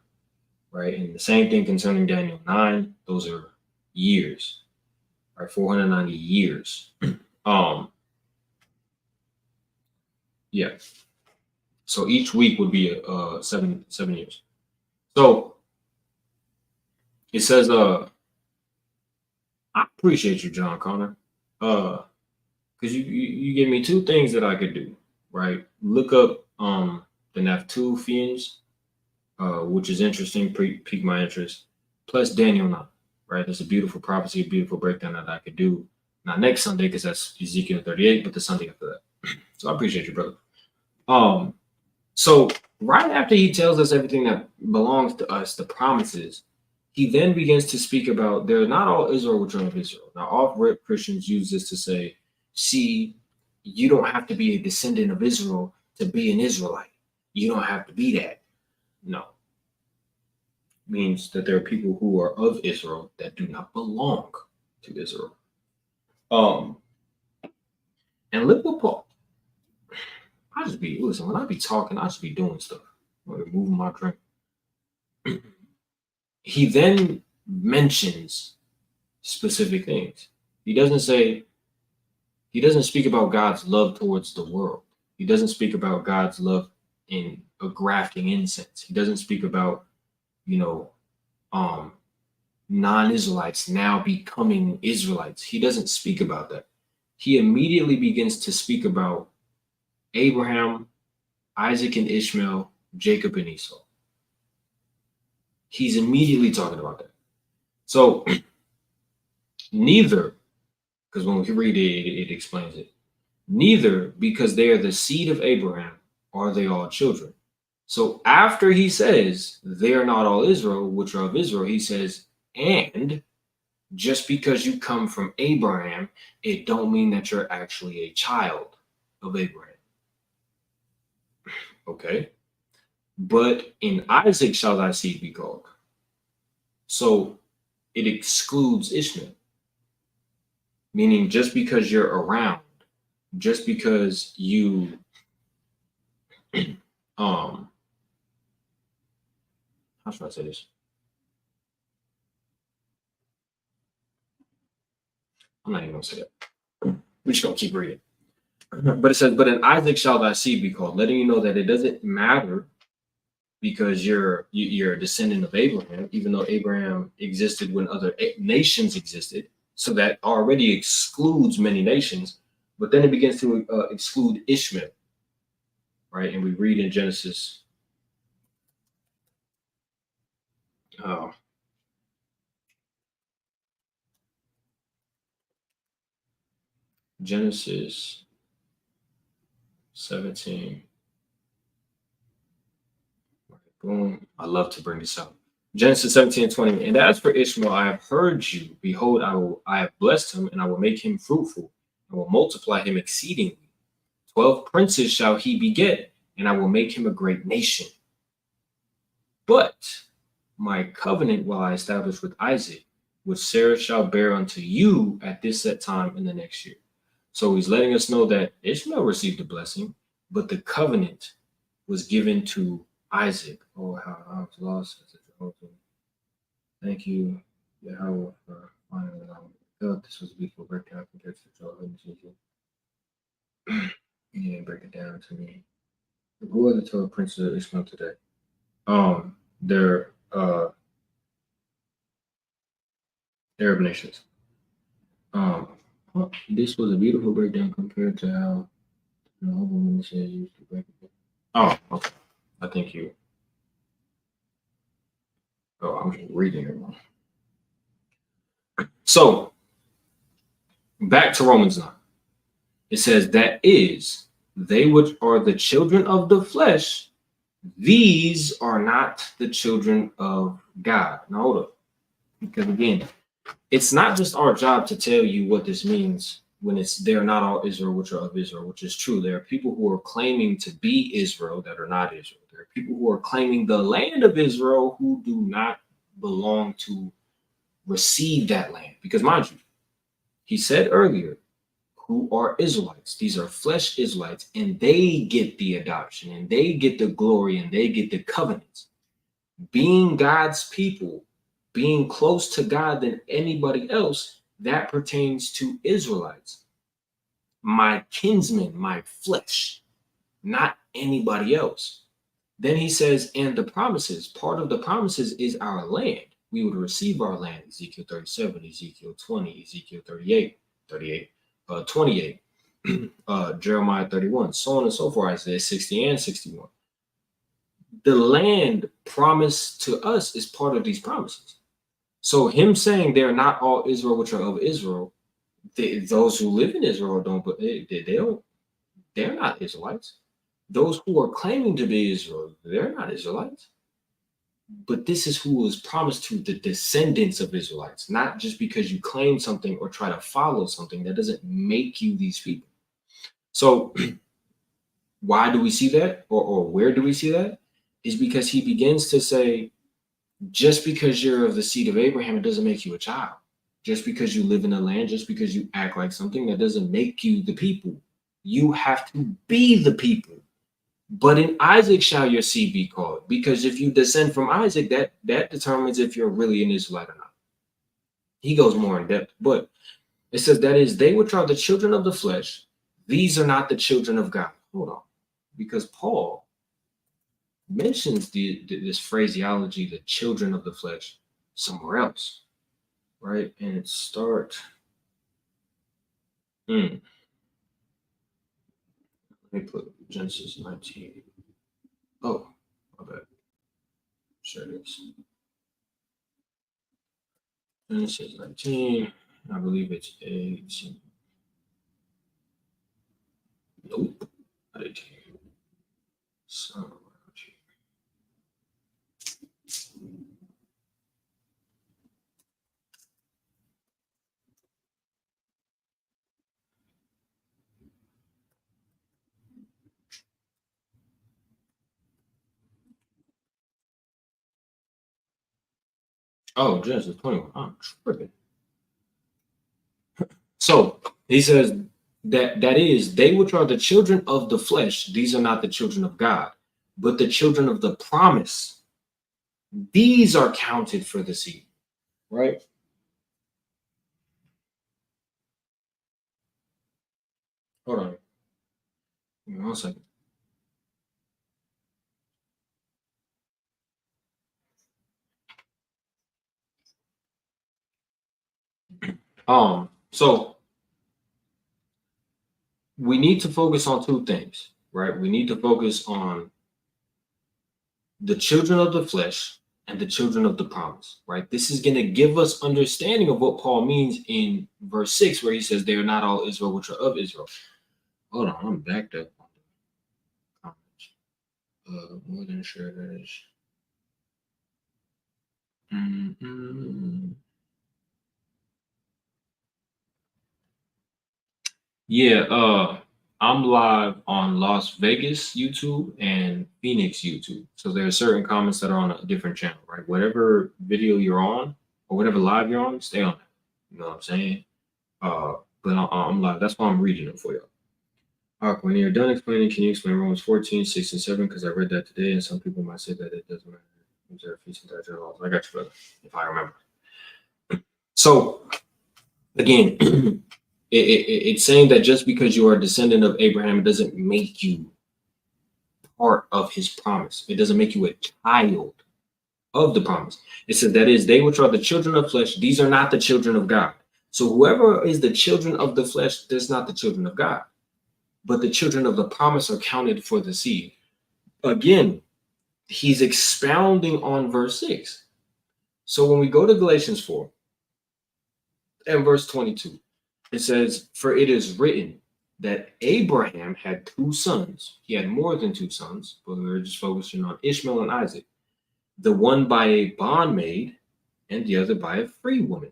right? And the same thing concerning Daniel 9, those are years, right? 490 years. Yeah. So each week would be 7 years. So it says, I appreciate you, John Connor. Because you give me two things that I could do, right? Look up the Naphtalians, which is interesting, piqued my interest. Plus Daniel 9, right? That's a beautiful prophecy, a beautiful breakdown that I could do. Not next Sunday, because that's Ezekiel 38, but the Sunday after that. So I appreciate you, brother. So right after he tells us everything that belongs to us, the promises, he then begins to speak about they're not all Israel which are of Israel. Now, off-rip Christians use this to say, see, you don't have to be a descendant of Israel to be an Israelite. You don't have to be that. No. It means that there are people who are of Israel that do not belong to Israel. And look what Paul, listen, when I be talking, I just be doing stuff. I'm moving my drink. He then mentions specific things. He doesn't speak about God's love towards the world. He doesn't speak about God's love in a grafting incense. He doesn't speak about, non-Israelites now becoming Israelites. He doesn't speak about that. He immediately begins to speak about Abraham, Isaac and Ishmael, Jacob and Esau. He's immediately talking about that. So neither, because when we read it, it explains it. Neither, because they are the seed of Abraham, are they all children. So after he says they are not all Israel, which are of Israel, he says, and just because you come from Abraham, it don't mean that you're actually a child of Abraham. Okay. But in Isaac shall thy seed be called. So it excludes Ishmael. Meaning just because you're around, just because you how should I say this? I'm not even gonna say that. We're just gonna keep reading. But it says, but in Isaac shall thy seed be called, letting you know that it doesn't matter because you're a descendant of Abraham, even though Abraham existed when other nations existed. So that already excludes many nations, but then it begins to exclude Ishmael, right? And we read in Genesis, Genesis 17. Boom. I love to bring this up. Genesis 17:20. And as for Ishmael, I have heard you. Behold, I have blessed him, and I will make him fruitful, and will multiply him exceedingly. 12 princes shall he beget, and I will make him a great nation. But my covenant will I establish with Isaac, which Sarah shall bear unto you at this set time in the next year. So he's letting us know that Ishmael received a blessing, but the covenant was given to Isaac. Oh, how I was lost as a Jehovah. Thank you, Yahweh, for finding allowing me to go. This was a beautiful breakdown compared to Jehovah. You didn't break it down to me. Who are the 12 princes of Islam today? They're Arab nations. This was a beautiful breakdown compared to how the woman said used to break it. Oh, okay. I think you. Oh, I'm just reading it wrong. So back to Romans 9. It says, that is, they which are the children of the flesh, these are not the children of God. Now hold up. Because again, it's not just our job to tell you what this means when it's they're not all Israel which are of Israel, which is true. There are people who are claiming to be Israel that are not Israel. There are people who are claiming the land of Israel who do not belong to receive that land. Because mind you, he said earlier, who are Israelites. These are flesh Israelites, and they get the adoption, and they get the glory, and they get the covenants. Being God's people, being close to God than anybody else, that pertains to Israelites. My kinsmen, my flesh, not anybody else. Then he says, and the promises, part of the promises is our land. We would receive our land, Ezekiel 37, Ezekiel 20, Ezekiel 28, 28, Jeremiah 31, so on and so forth, Isaiah 60 and 61. The land promised to us is part of these promises. So him saying they're not all Israel which are of Israel, those who live in Israel don't, but they're not Israelites. Those who are claiming to be Israel, they're not Israelites. But this is who was promised to the descendants of Israelites, not just because you claim something or try to follow something. That doesn't make you these people. So why do we see that, or where do we see that? Is because he begins to say, just because you're of the seed of Abraham, it doesn't make you a child. Just because you live in the land, just because you act like something, that doesn't make you the people. You have to be the people. But in Isaac shall your seed be called, because if you descend from Isaac, that determines if you're really an Israelite or not. He goes more in depth, but it says, that is, they which are the children of the flesh, these are not the children of God. Hold on, because Paul mentions this phraseology, the children of the flesh, somewhere else, right? And it starts. Let me put Genesis 19. Oh, my bad. Sure it is. Genesis 19. I believe it's 18. Nope. Not 18. So, oh, Genesis 21. I'm tripping. So he says that is, they which are the children of the flesh, these are not the children of God, but the children of the promise. These are counted for the seed, right? Hold on. Give me 1 second. So we need to focus on two things, right? We need to focus on the children of the flesh and the children of the promise, right? This is going to give us understanding of what Paul means in verse 6, where he says, they are not all Israel which are of Israel. Hold on, I'm backed up on the comments. More than sure that is. Yeah, I'm live on Las Vegas YouTube and Phoenix YouTube. So there are certain comments that are on a different channel, right? Whatever video you're on or whatever live you're on, stay on that. You know what I'm saying? But I'm live. That's why I'm reading it for you. When you're done explaining, can you explain Romans 14, 6, and 7? Because I read that today, and some people might say that it doesn't matter. I got you, brother, if I remember. So, again, it's saying that just because you are a descendant of Abraham, it doesn't make you part of his promise. It doesn't make you a child of the promise. It says that is, they which are the children of flesh, these are not the children of God. So whoever is the children of the flesh, that's not the children of God. But the children of the promise are counted for the seed. Again, he's expounding on verse 6. So when we go to Galatians 4 and verse 22, it says, for it is written that Abraham had 2 sons. He had more than 2 sons, but we're just focusing on Ishmael and Isaac. The one by a bondmaid and the other by a free woman.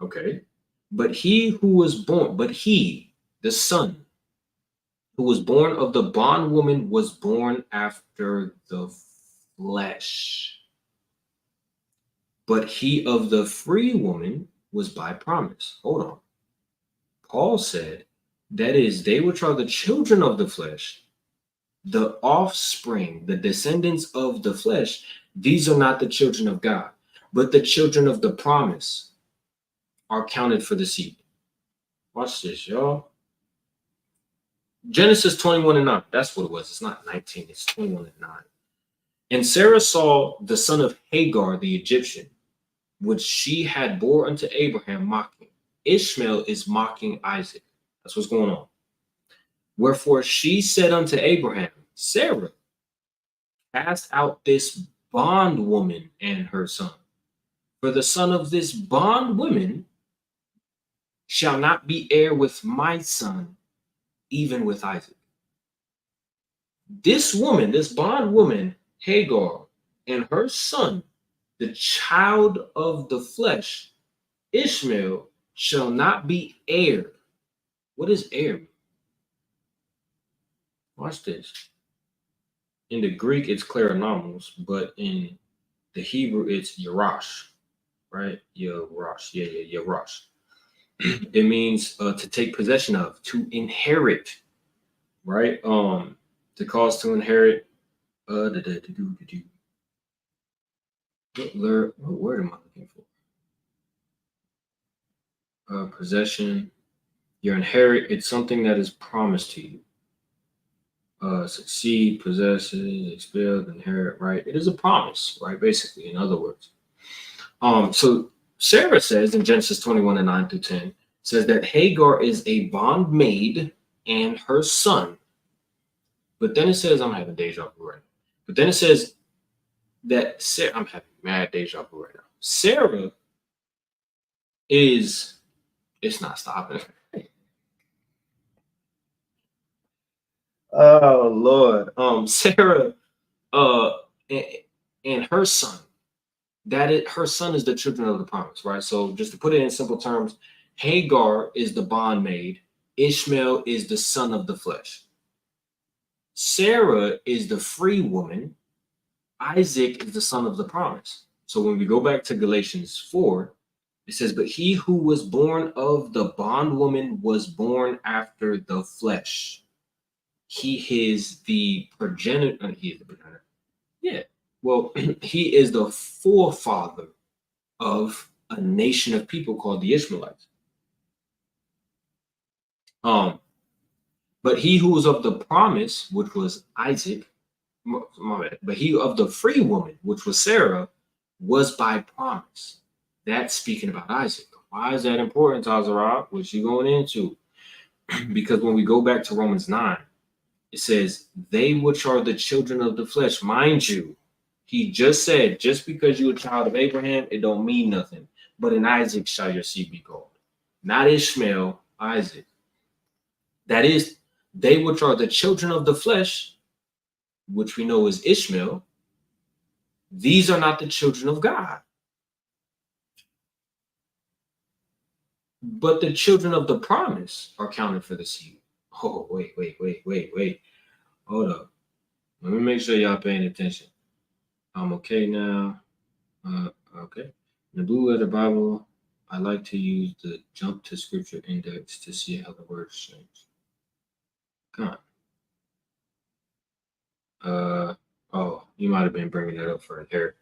Okay. But he who was born, the son who was born of the bondwoman was born after the flesh. But he of the free woman was by promise. Hold on. Paul said, that is, they which are the children of the flesh, the offspring, the descendants of the flesh, these are not the children of God, but the children of the promise are counted for the seed. Watch this, y'all. Genesis 21:9. That's what it was. It's not 19. It's 21:9. And Sarah saw the son of Hagar, the Egyptian, which she had bore unto Abraham, mocking. Ishmael is mocking Isaac. That's what's going on. Wherefore she said unto Abraham, Sarah, cast out this bondwoman and her son. For the son of this bondwoman shall not be heir with my son, even with Isaac. This woman, this bondwoman, Hagar, and her son, the child of the flesh, Ishmael, shall not be heir. What is heir? Watch this. In the Greek, it's kleronomos, but in the Hebrew, it's yarash, right? Yarash, yarash. It means to take possession of, to inherit, right? To cause to inherit. What word am I looking for? Possession. Your inherit. It's something that is promised to you. Succeed, possess, expel, inherit, right? It is a promise, right? Basically, in other words. So Sarah says in Genesis 21:9-10, says that Hagar is a bondmaid and her son. But then it says, I'm having deja vu right now. But then it says that Sarah, I'm having mad deja vu right now. Sarah is, it's not stopping. Oh Lord. Sarah and her son, her son is the children of the promise, right? So just to put it in simple terms, Hagar is the bondmaid, Ishmael is the son of the flesh. Sarah is the free woman, Isaac is the son of the promise. So when we go back to Galatians 4, it says, but he who was born of the bondwoman was born after the flesh. He is the progenitor. Yeah. Well, he is the forefather of a nation of people called the Israelites. But he who was of the promise, which was Isaac, but he of the free woman, which was Sarah, was by promise. That's speaking about Isaac. Why is that important, Tazarah? What you going into? Because when we go back to Romans 9, it says, they which are the children of the flesh, mind you, he just said, just because you're a child of Abraham, it don't mean nothing. But in Isaac shall your seed be called. Not Ishmael, Isaac. That is, they which are the children of the flesh, which we know is Ishmael, these are not the children of God. But the children of the promise are counted for the seed. Oh, wait. Hold up. Let me make sure y'all paying attention. I'm okay now. Okay. In the Blue Letter Bible, I like to use the jump to scripture index to see how the words change. Come on. Oh, you might have been bringing that up for here.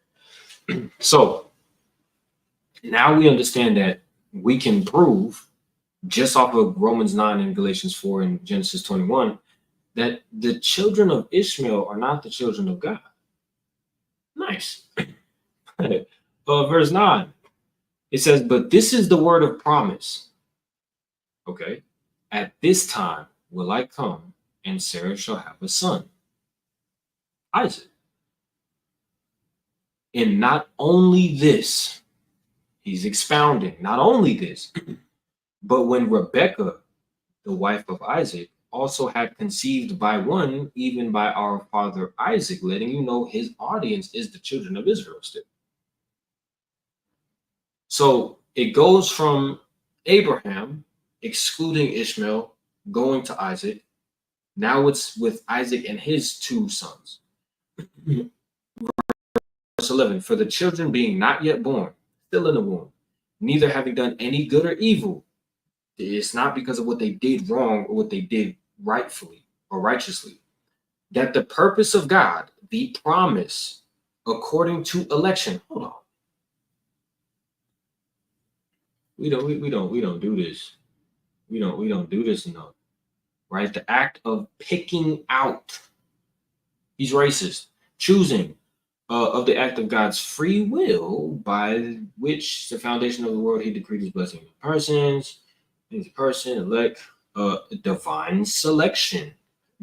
So now we understand that we can prove just off of Romans 9 and Galatians 4 and Genesis 21 that the children of Ishmael are not the children of God. Nice. Verse 9, it says, but this is the word of promise. Okay. At this time will I come, and Sarah shall have a son, Isaac. And not only this, he's expounding, not only this, but when Rebekah, the wife of Isaac, also had conceived by one, even by our father Isaac, letting you know his audience is the children of Israel still. So it goes from Abraham excluding Ishmael, going to Isaac. Now it's with Isaac and his two sons. Verse 11, for the children being not yet born, still in the womb, neither having done any good or evil. It's not because of what they did wrong or what they did rightfully or righteously. That the purpose of God, the promise, according to election. Hold on. We don't do this. We don't do this enough. Right? The act of picking out. He's racist. Choosing of the act of God's free will by which the foundation of the world he decreed his blessing in persons, his person, elect, divine selection,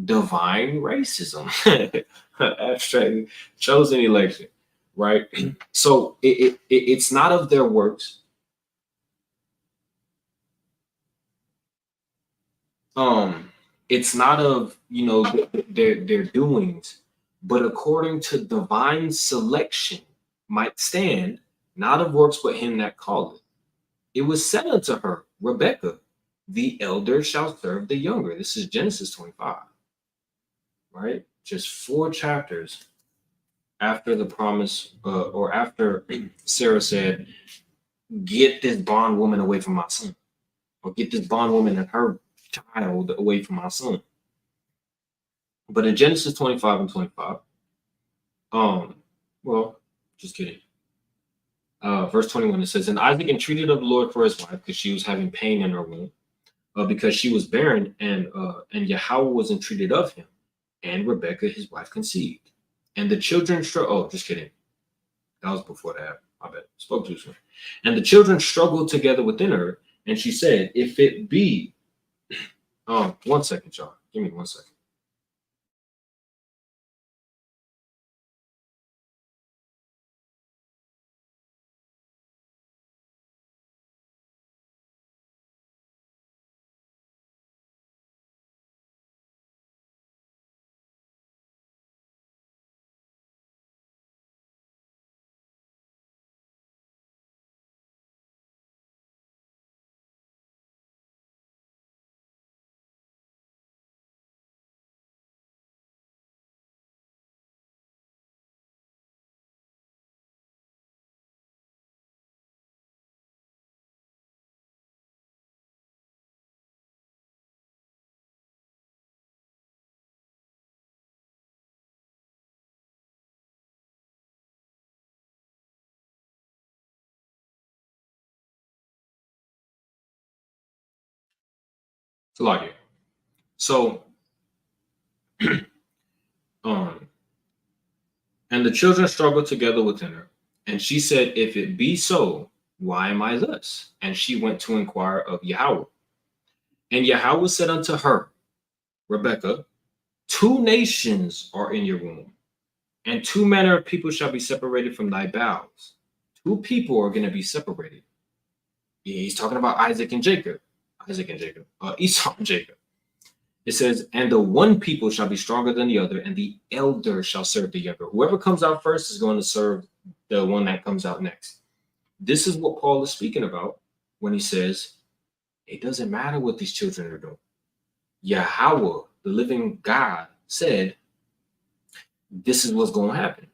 divine racism, abstract, chosen election, right? So it's not of their works. It's not of, you know, their doings, but according to divine selection might stand, not of works, but him that calleth. It was said unto her, Rebekah, the elder shall serve the younger. This is Genesis 25, right? Just 4 chapters after the promise, or after Sarah said, get this bondwoman away from my son, or get this bondwoman and her child away from my son. But in Genesis 25 and 25, well, just kidding. Verse 21, it says, and Isaac entreated of the Lord for his wife, because she was having pain in her womb, because she was barren, and Yahweh was entreated of him, and Rebekah, his wife, conceived. And the children oh, just kidding. That was before that. I bet. Spoke too soon. And the children struggled together within her, and she said, if it be, 1 second, y'all. Give me 1 second. It's a lot here. So, and the children struggled together within her. And she said, if it be so, why am I thus? And she went to inquire of Yahweh. And Yahweh said unto her, Rebekah, 2 nations are in your womb, and 2 manner of people shall be separated from thy bowels. 2 people are going to be separated. He's talking about Isaac and Jacob. Esau and Jacob. It says, and the one people shall be stronger than the other, and the elder shall serve the younger. Whoever comes out first is going to serve the one that comes out next. This is what Paul is speaking about when he says, it doesn't matter what these children are doing. Yahweh, the living God, said, this is what's going to happen.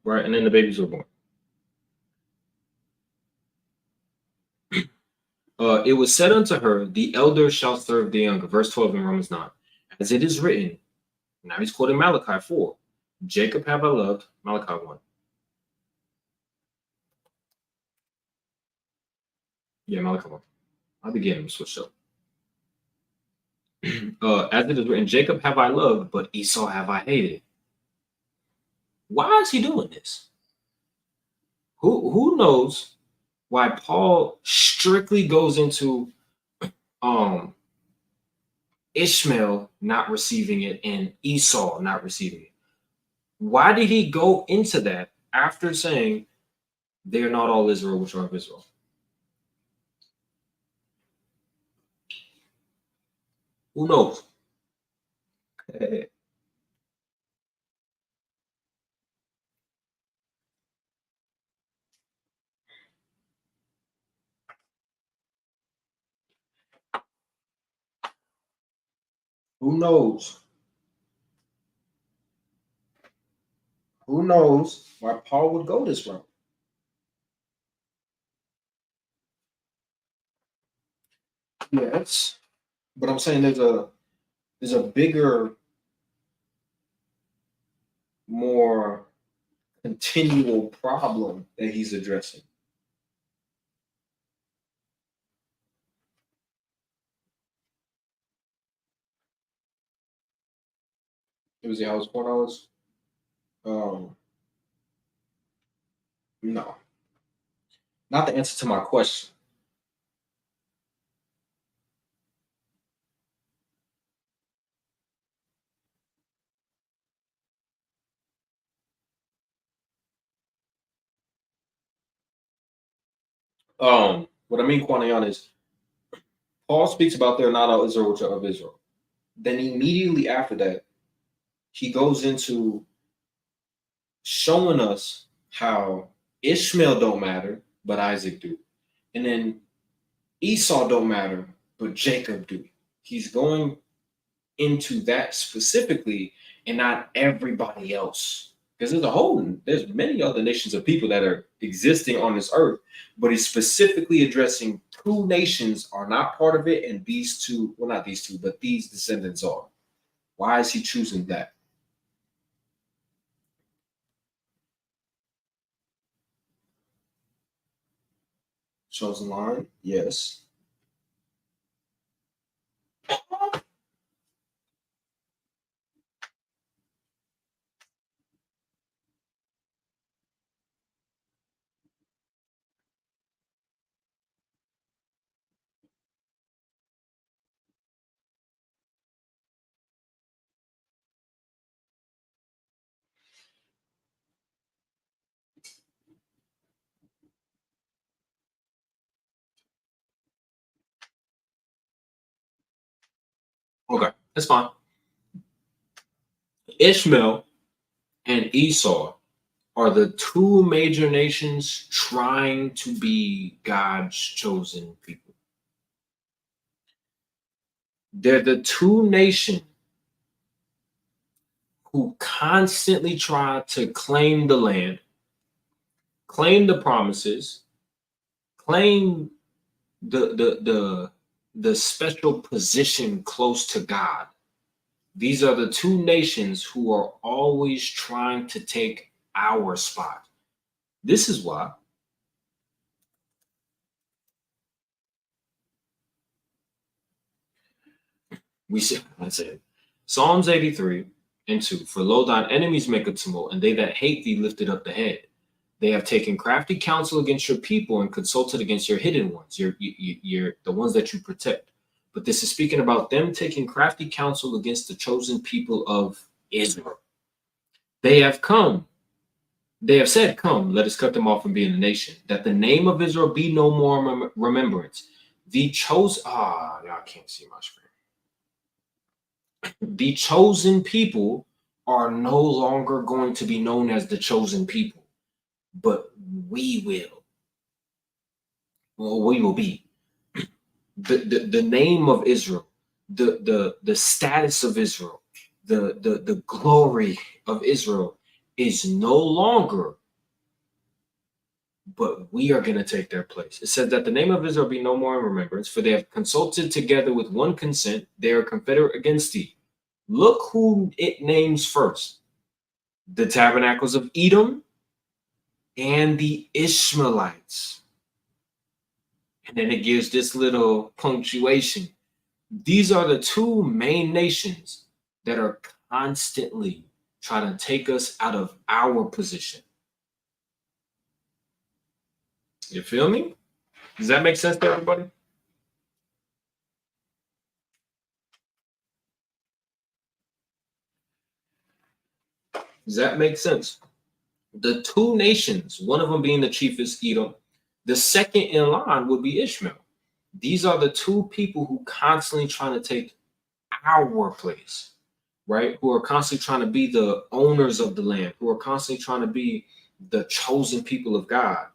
Right, and then the babies were born. It was said unto her, the elder shall serve the younger. Verse 12 in Romans 9. As it is written, now he's quoting Malachi 4. Jacob have I loved, Malachi 1. Yeah, Malik, come on. I'll be getting him switched up. As it is written, Jacob have I loved, but Esau have I hated. Why is he doing this? Who knows why Paul strictly goes into Ishmael not receiving it and Esau not receiving it? Why did he go into that after saying they're not all Israel, which are of Israel? Who knows? Who knows? Who knows why Paul would go this route? Yes, but I'm saying there's a bigger, more continual problem that he's addressing. It was the house $4. No, not the answer to my question. What I mean, Quanayan, is Paul speaks about they're not all Israel, which are of Israel. Then immediately after that, he goes into showing us how Ishmael don't matter, but Isaac do. And then Esau don't matter, but Jacob do. He's going into that specifically and not everybody else. Because there's many other nations of people that are existing on this earth, but he's specifically addressing two nations are not part of it, and these two, well, not these two, but these descendants are. Why is he choosing that? Chosen line, yes. Okay, that's fine. Ishmael and Esau are the two major nations trying to be God's chosen people. They're the two nations who constantly try to claim the land, claim the promises, claim the special position close to God. These are the two nations who are always trying to take our spot. This is why we say, I said, Psalms 83 and 2, for lo, thine enemies make a tumult, and they that hate thee lifted up the head. They have taken crafty counsel against your people and consulted against your hidden ones, your the ones that you protect. But this is speaking about them taking crafty counsel against the chosen people of Israel. They have come. They have said, come, let us cut them off from being a nation, that the name of Israel be no more remembrance. The chosen, y'all can't see my screen. The chosen people are no longer going to be known as the chosen people, but we will. Well, we will be. The name of Israel, the status of Israel, the glory of Israel is no longer, but we are going to take their place. It says that the name of Israel be no more in remembrance, for they have consulted together with one consent. They are confederate against thee. Look who it names first: the tabernacles of Edom and the Ishmaelites. And then it gives this little punctuation. These are the two main nations that are constantly trying to take us out of our position. You feel me? Does that make sense to everybody? Does that make sense? The two nations, one of them being the chief is Edom, the second in line would be Ishmael. These are the two people who constantly trying to take our place, right? Who are constantly trying to be the owners of the land, who are constantly trying to be the chosen people of God.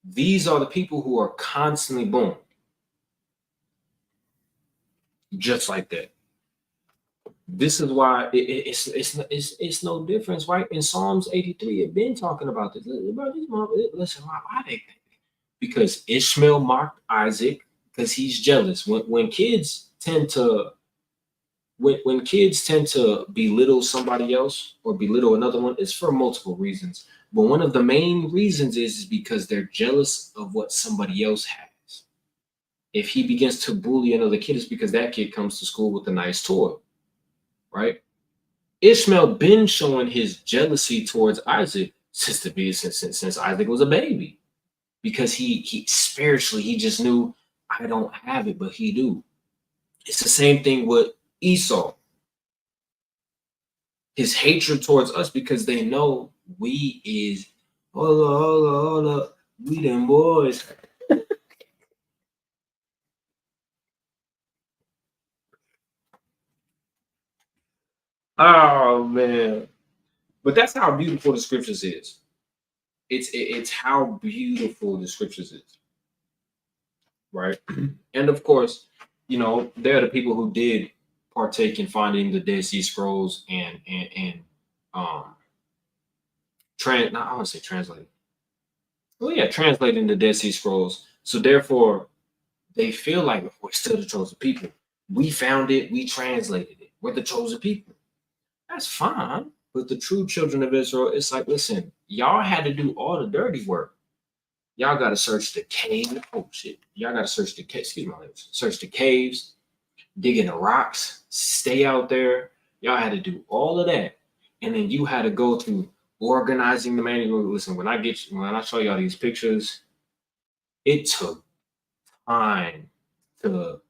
These are the people who are constantly born. Just like that. This is why it's no difference, right? In Psalms 83, it been talking about this. Listen, why they think? Because Ishmael mocked Isaac because he's jealous. When kids tend to when kids tend to belittle somebody else or belittle another one, it's for multiple reasons. But one of the main reasons is because they're jealous of what somebody else has. If he begins to bully another kid, it's because that kid comes to school with a nice toy, right? Ishmael been showing his jealousy towards Isaac since Isaac was a baby, because he spiritually he just knew I don't have it, but he do. It's the same thing with Esau. His hatred towards us because they know we is hold up, we them boys. Oh man. But that's how beautiful the scriptures is. It's how beautiful the scriptures is, right? And of course, there are the people who did partake in finding the Dead Sea Scrolls and um not I want to say translate. Well, yeah, translating the Dead Sea Scrolls. So therefore, they feel like we're still the chosen people. We found it, we translated it. We're the chosen people. That's fine. But the true children of Israel, it's like, listen, y'all had to do all the dirty work. Y'all got to search the cave. Oh shit! Y'all got to search the cave. Excuse my language. Search the caves, dig in the rocks, stay out there. Y'all had to do all of that, and then you had to go through organizing the manual. Listen, when I show y'all these pictures, it took time to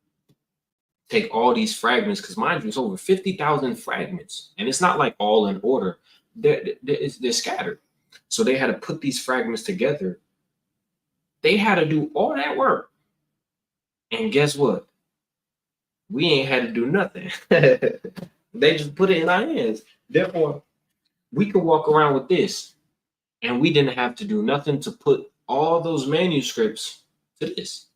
take all these fragments, because mind you, it's over 50,000 fragments, and it's not like all in order. They're scattered. So they had to put these fragments together. They had to do all that work. And guess what? We ain't had to do nothing. They just put it in our hands. Therefore, we could walk around with this, and we didn't have to do nothing to put all those manuscripts to this.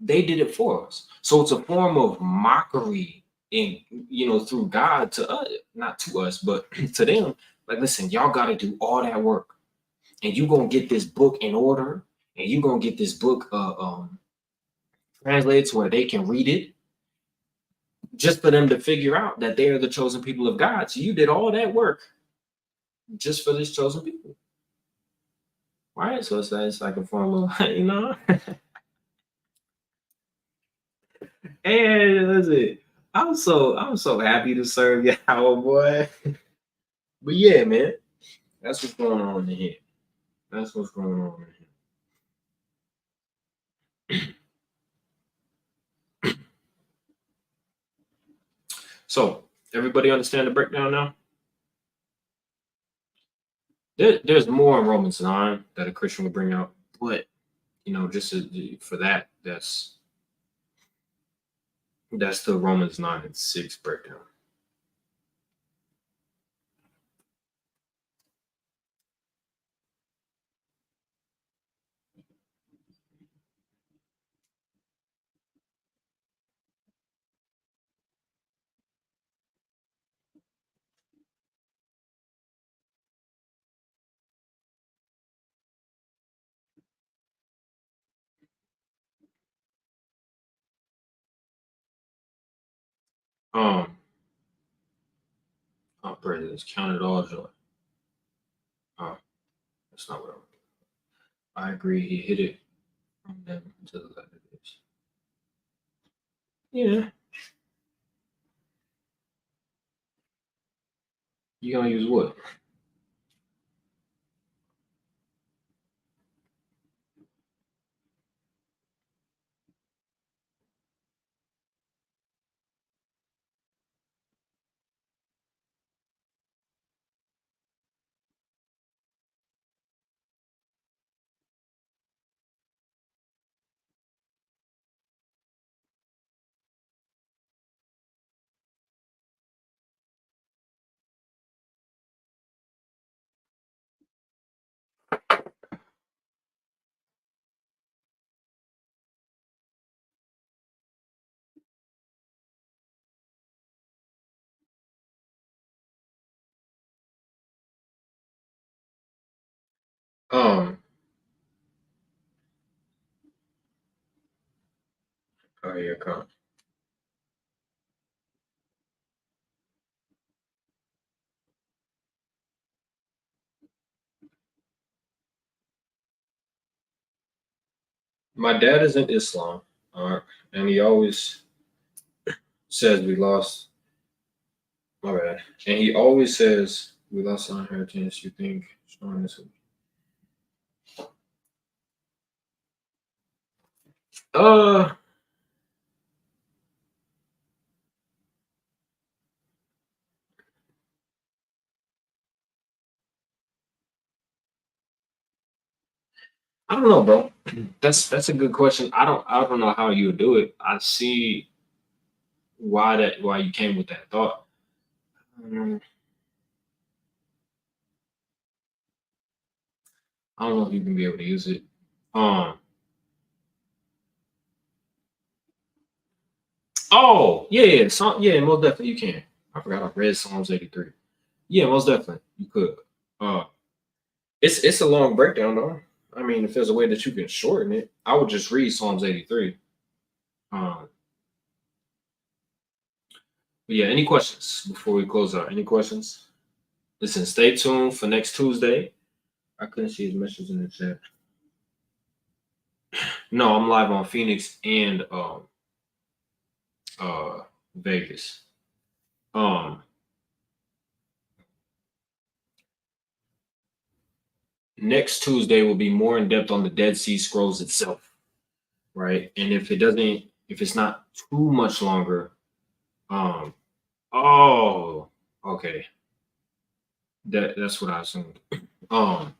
They did it for us. So it's a form of mockery through God to us, not to us, but to them. Like, listen, y'all got to do all that work, and you gonna get this book in order, and you gonna get this book translated to where they can read it, just for them to figure out that they are the chosen people of God. So you did all that work just for this chosen people, right? So it's like a form of And listen, I'm so happy to serve y'all, boy. But yeah, man, that's what's going on in here. That's what's going on in here. So everybody understand the breakdown now? There's more in Romans 9 that a Christian would bring out, but just for that, that's the Romans 9 and 6 breakdown. Um, Presidents counted all joy. Oh, that's not what I. I agree. He hit it from them to the latter days. Yeah. You gonna use what? Um. Oh yeah, come. My dad is in Islam, and he always says we lost. My bad. And he always says we lost our inheritance. You think showing this? Uh, I don't know, bro. That's a good question. I don't know how you would do it. I see why you came with that thought. Um, I don't know if you can be able to use it. Um. Oh yeah, yeah, yeah, most definitely you can. I forgot I read Psalms 83. Yeah, most definitely you could. Uh, it's a long breakdown though. I mean, if there's a way that you can shorten it, I would just read Psalms 83. Um, but yeah, any questions before we close out? Any questions? Listen, stay tuned for next Tuesday. I couldn't see his message in the chat. No, I'm live on Phoenix and uh Vegas. Um Next Tuesday will be more in depth on the Dead Sea Scrolls itself, right? And if it's not too much longer, um oh okay. That's what I assumed. Um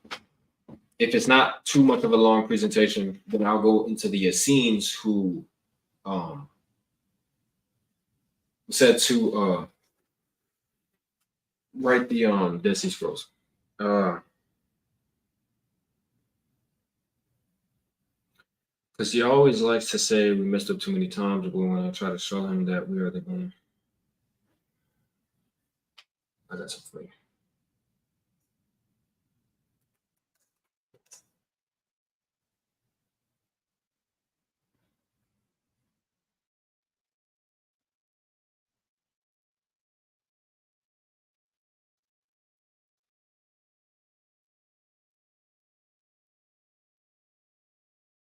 if it's not too much of a long presentation, then I'll go into the Essenes who um said to write the Dead Sea Scrolls. Uh because he always likes to say we messed up too many times, but when I try to show him that we are the game, I got something for you.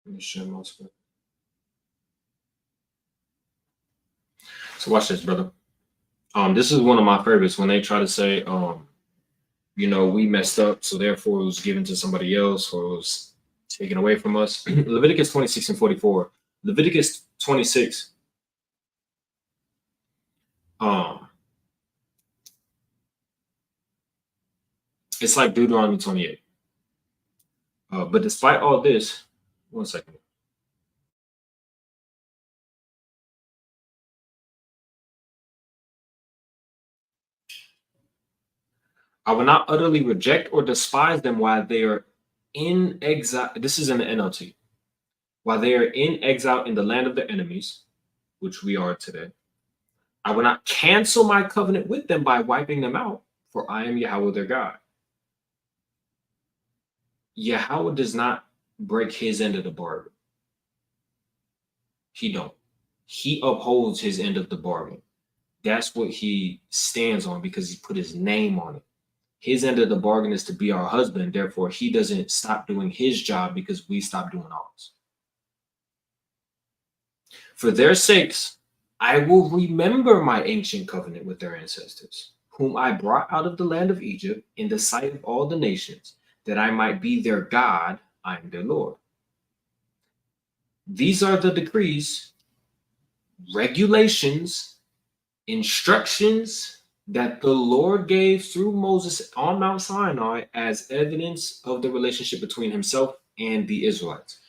Let me share my screen. So watch this, brother. This is one of my favorites when they try to say, we messed up, so therefore it was given to somebody else or it was taken away from us. Leviticus 26 and 44. Leviticus 26. Um, it's like Deuteronomy 28. But despite all this, one second. I will not utterly reject or despise them while they are in exile. This is in the NLT. While they are in exile in the land of their enemies, which we are today, I will not cancel my covenant with them by wiping them out, for I am Yahweh their God. Yahweh does not break his end of the bargain. He don't. He upholds his end of the bargain. That's what he stands on because he put his name on it. His end of the bargain is to be our husband. Therefore, he doesn't stop doing his job because we stop doing ours. For their sakes, I will remember my ancient covenant with their ancestors, whom I brought out of the land of Egypt in the sight of all the nations, that I might be their God. I am their Lord. These are the decrees, regulations, instructions that the Lord gave through Moses on Mount Sinai as evidence of the relationship between himself and the Israelites.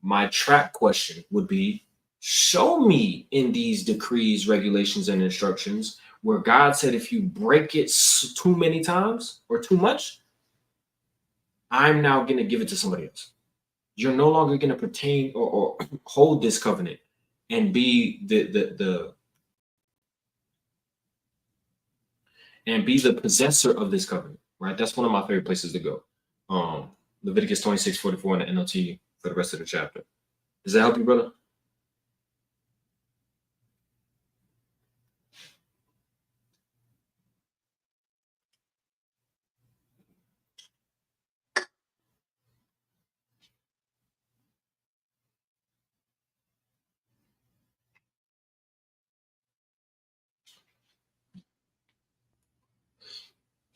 My trap question would be, show me in these decrees, regulations, and instructions where God said if you break it too many times or too much, I'm now going to give it to somebody else. You're no longer going to pertain or hold this covenant and be the possessor of this covenant, right? That's one of my favorite places to go. Leviticus 26:44 in the NLT for the rest of the chapter. Does that help you, brother?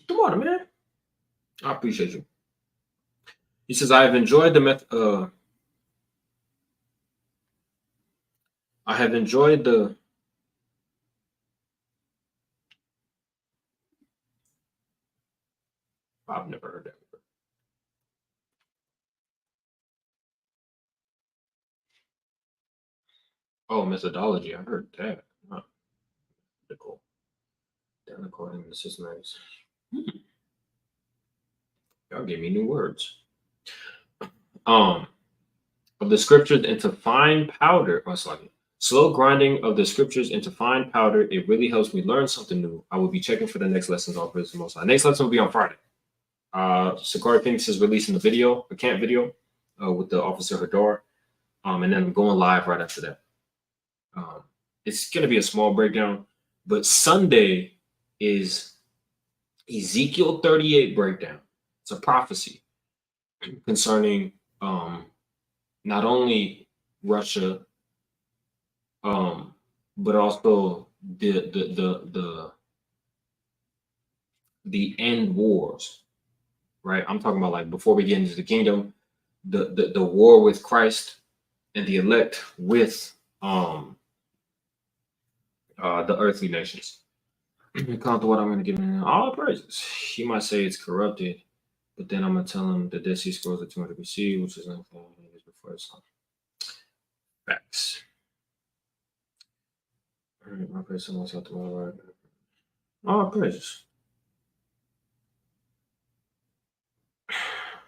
Come on, man. I appreciate you. He says, I have enjoyed the I have enjoyed the I've never heard that word. Oh, methodology. I heard that. Huh. Cool. Down according to systematics. Y'all gave me new words. Of the scriptures into fine powder. Oh, sorry. Slow grinding of the scriptures into fine powder. It really helps me learn something new. I will be checking for the next lessons on Praise the Most High. Next lesson will be on Friday. SICARRI Phoenix is releasing the video, a camp video, with the officer Hadar. And then I'm going live right after that. It's going to be a small breakdown, but Sunday is Ezekiel 38 breakdown. It's a prophecy concerning not only Russia, but also the end wars, right? I'm talking about like before we get into the kingdom, the war with Christ and the elect with the earthly nations. Count to what I'm going to give him all praises. He might say it's corrupted, but then I'm going to tell him the Dead Sea Scrolls are 200 BC, which is not before his time. Facts. All right, my praise someone's out to my right. All praises.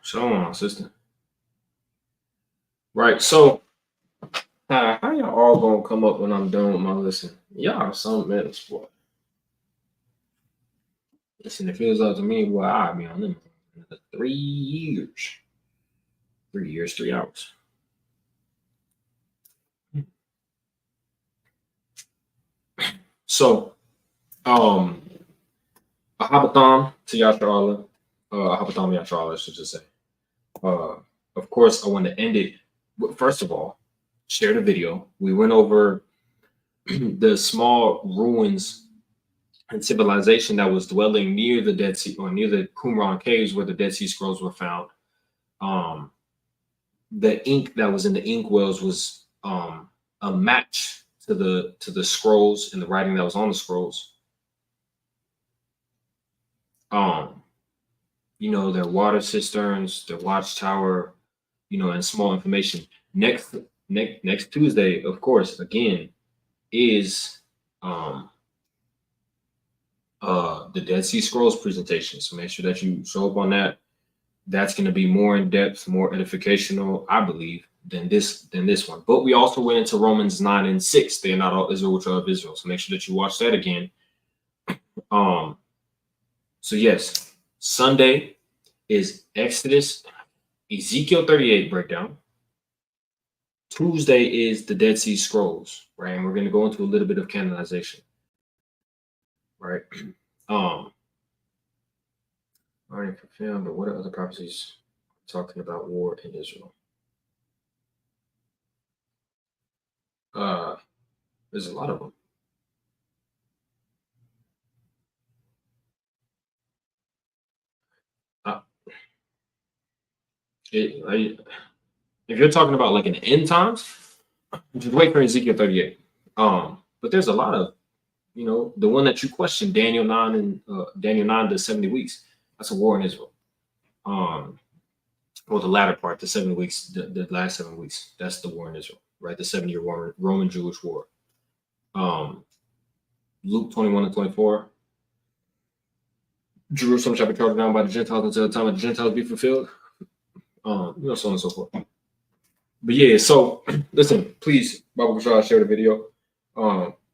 Shalom, sister. Right, so how y'all all gonna come up when I'm done with my lesson? Y'all something else, boy. Listen, it feels up to me, boy, I'll be on them for 3 years. 3 years, 3 hours. So, Ahabatham to Yasharallah. Ahabatham Yasharallah, I should just say. Of course, I want to end it. First of all, share the video. We went over the small ruins and civilization that was dwelling near the Dead Sea or near the Qumran caves where the Dead Sea Scrolls were found. The ink that was in the ink wells was a match to the scrolls and the writing that was on the scrolls. You know, their water cisterns, their watchtower, you know, and small information. Next Tuesday, of course, again, is the Dead Sea Scrolls presentation. So make sure that you show up on that. That's going to be more in depth, more edificational, I believe, than this one. But we also went into Romans 9 and 6. They are not all Israel which are of Israel. So make sure that you watch that again. So yes, Sunday is Exodus, Ezekiel 38 breakdown. Tuesday is the Dead Sea Scrolls, right? And we're going to go into a little bit of canonization, right? Already fulfilled, but what are other prophecies talking about war in Israel? There's a lot of them. If you're talking about like an end times, just wait for Ezekiel 38. But there's a lot of, the one that you questioned, Daniel 9 and Daniel 9 to 70 weeks. That's a war in Israel. Well, the latter part, the 7 weeks, the last 7 weeks, that's the war in Israel, right? The 7-year war, Roman Jewish war. Luke 21 and 24. Jerusalem shall be trodden down by the Gentiles until the time of the Gentiles be fulfilled. So on and so forth. But yeah, so listen, please, Bible Control, share the video.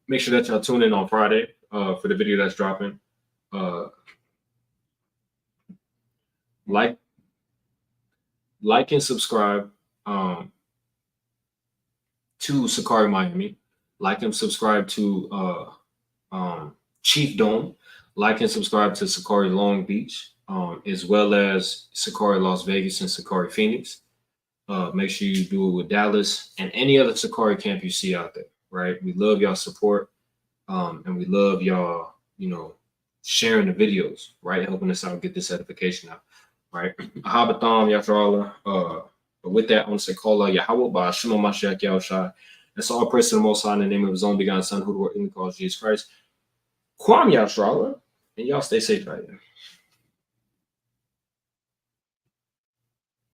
Make sure that y'all tune in on Friday for the video that's dropping. Like and subscribe to SICARRI Miami. Like and subscribe to Chief Dome. Like and subscribe to SICARRI Long Beach, as well as SICARRI Las Vegas and SICARRI Phoenix. Make sure you do it with Dallas and any other SICARRI camp you see out there, right? We love y'all support, and we love y'all, sharing the videos, right? Helping us out, get this edification out, right? Ahabatham, Yasharallah. But with that, I want to say, Kala Yahweh, by Shema Mashiach Yahushua. That's all praise to the Most High in the name of His own begotten Son, who the word in calls Jesus Christ. Kwam Yasharallah, and y'all stay safe out here.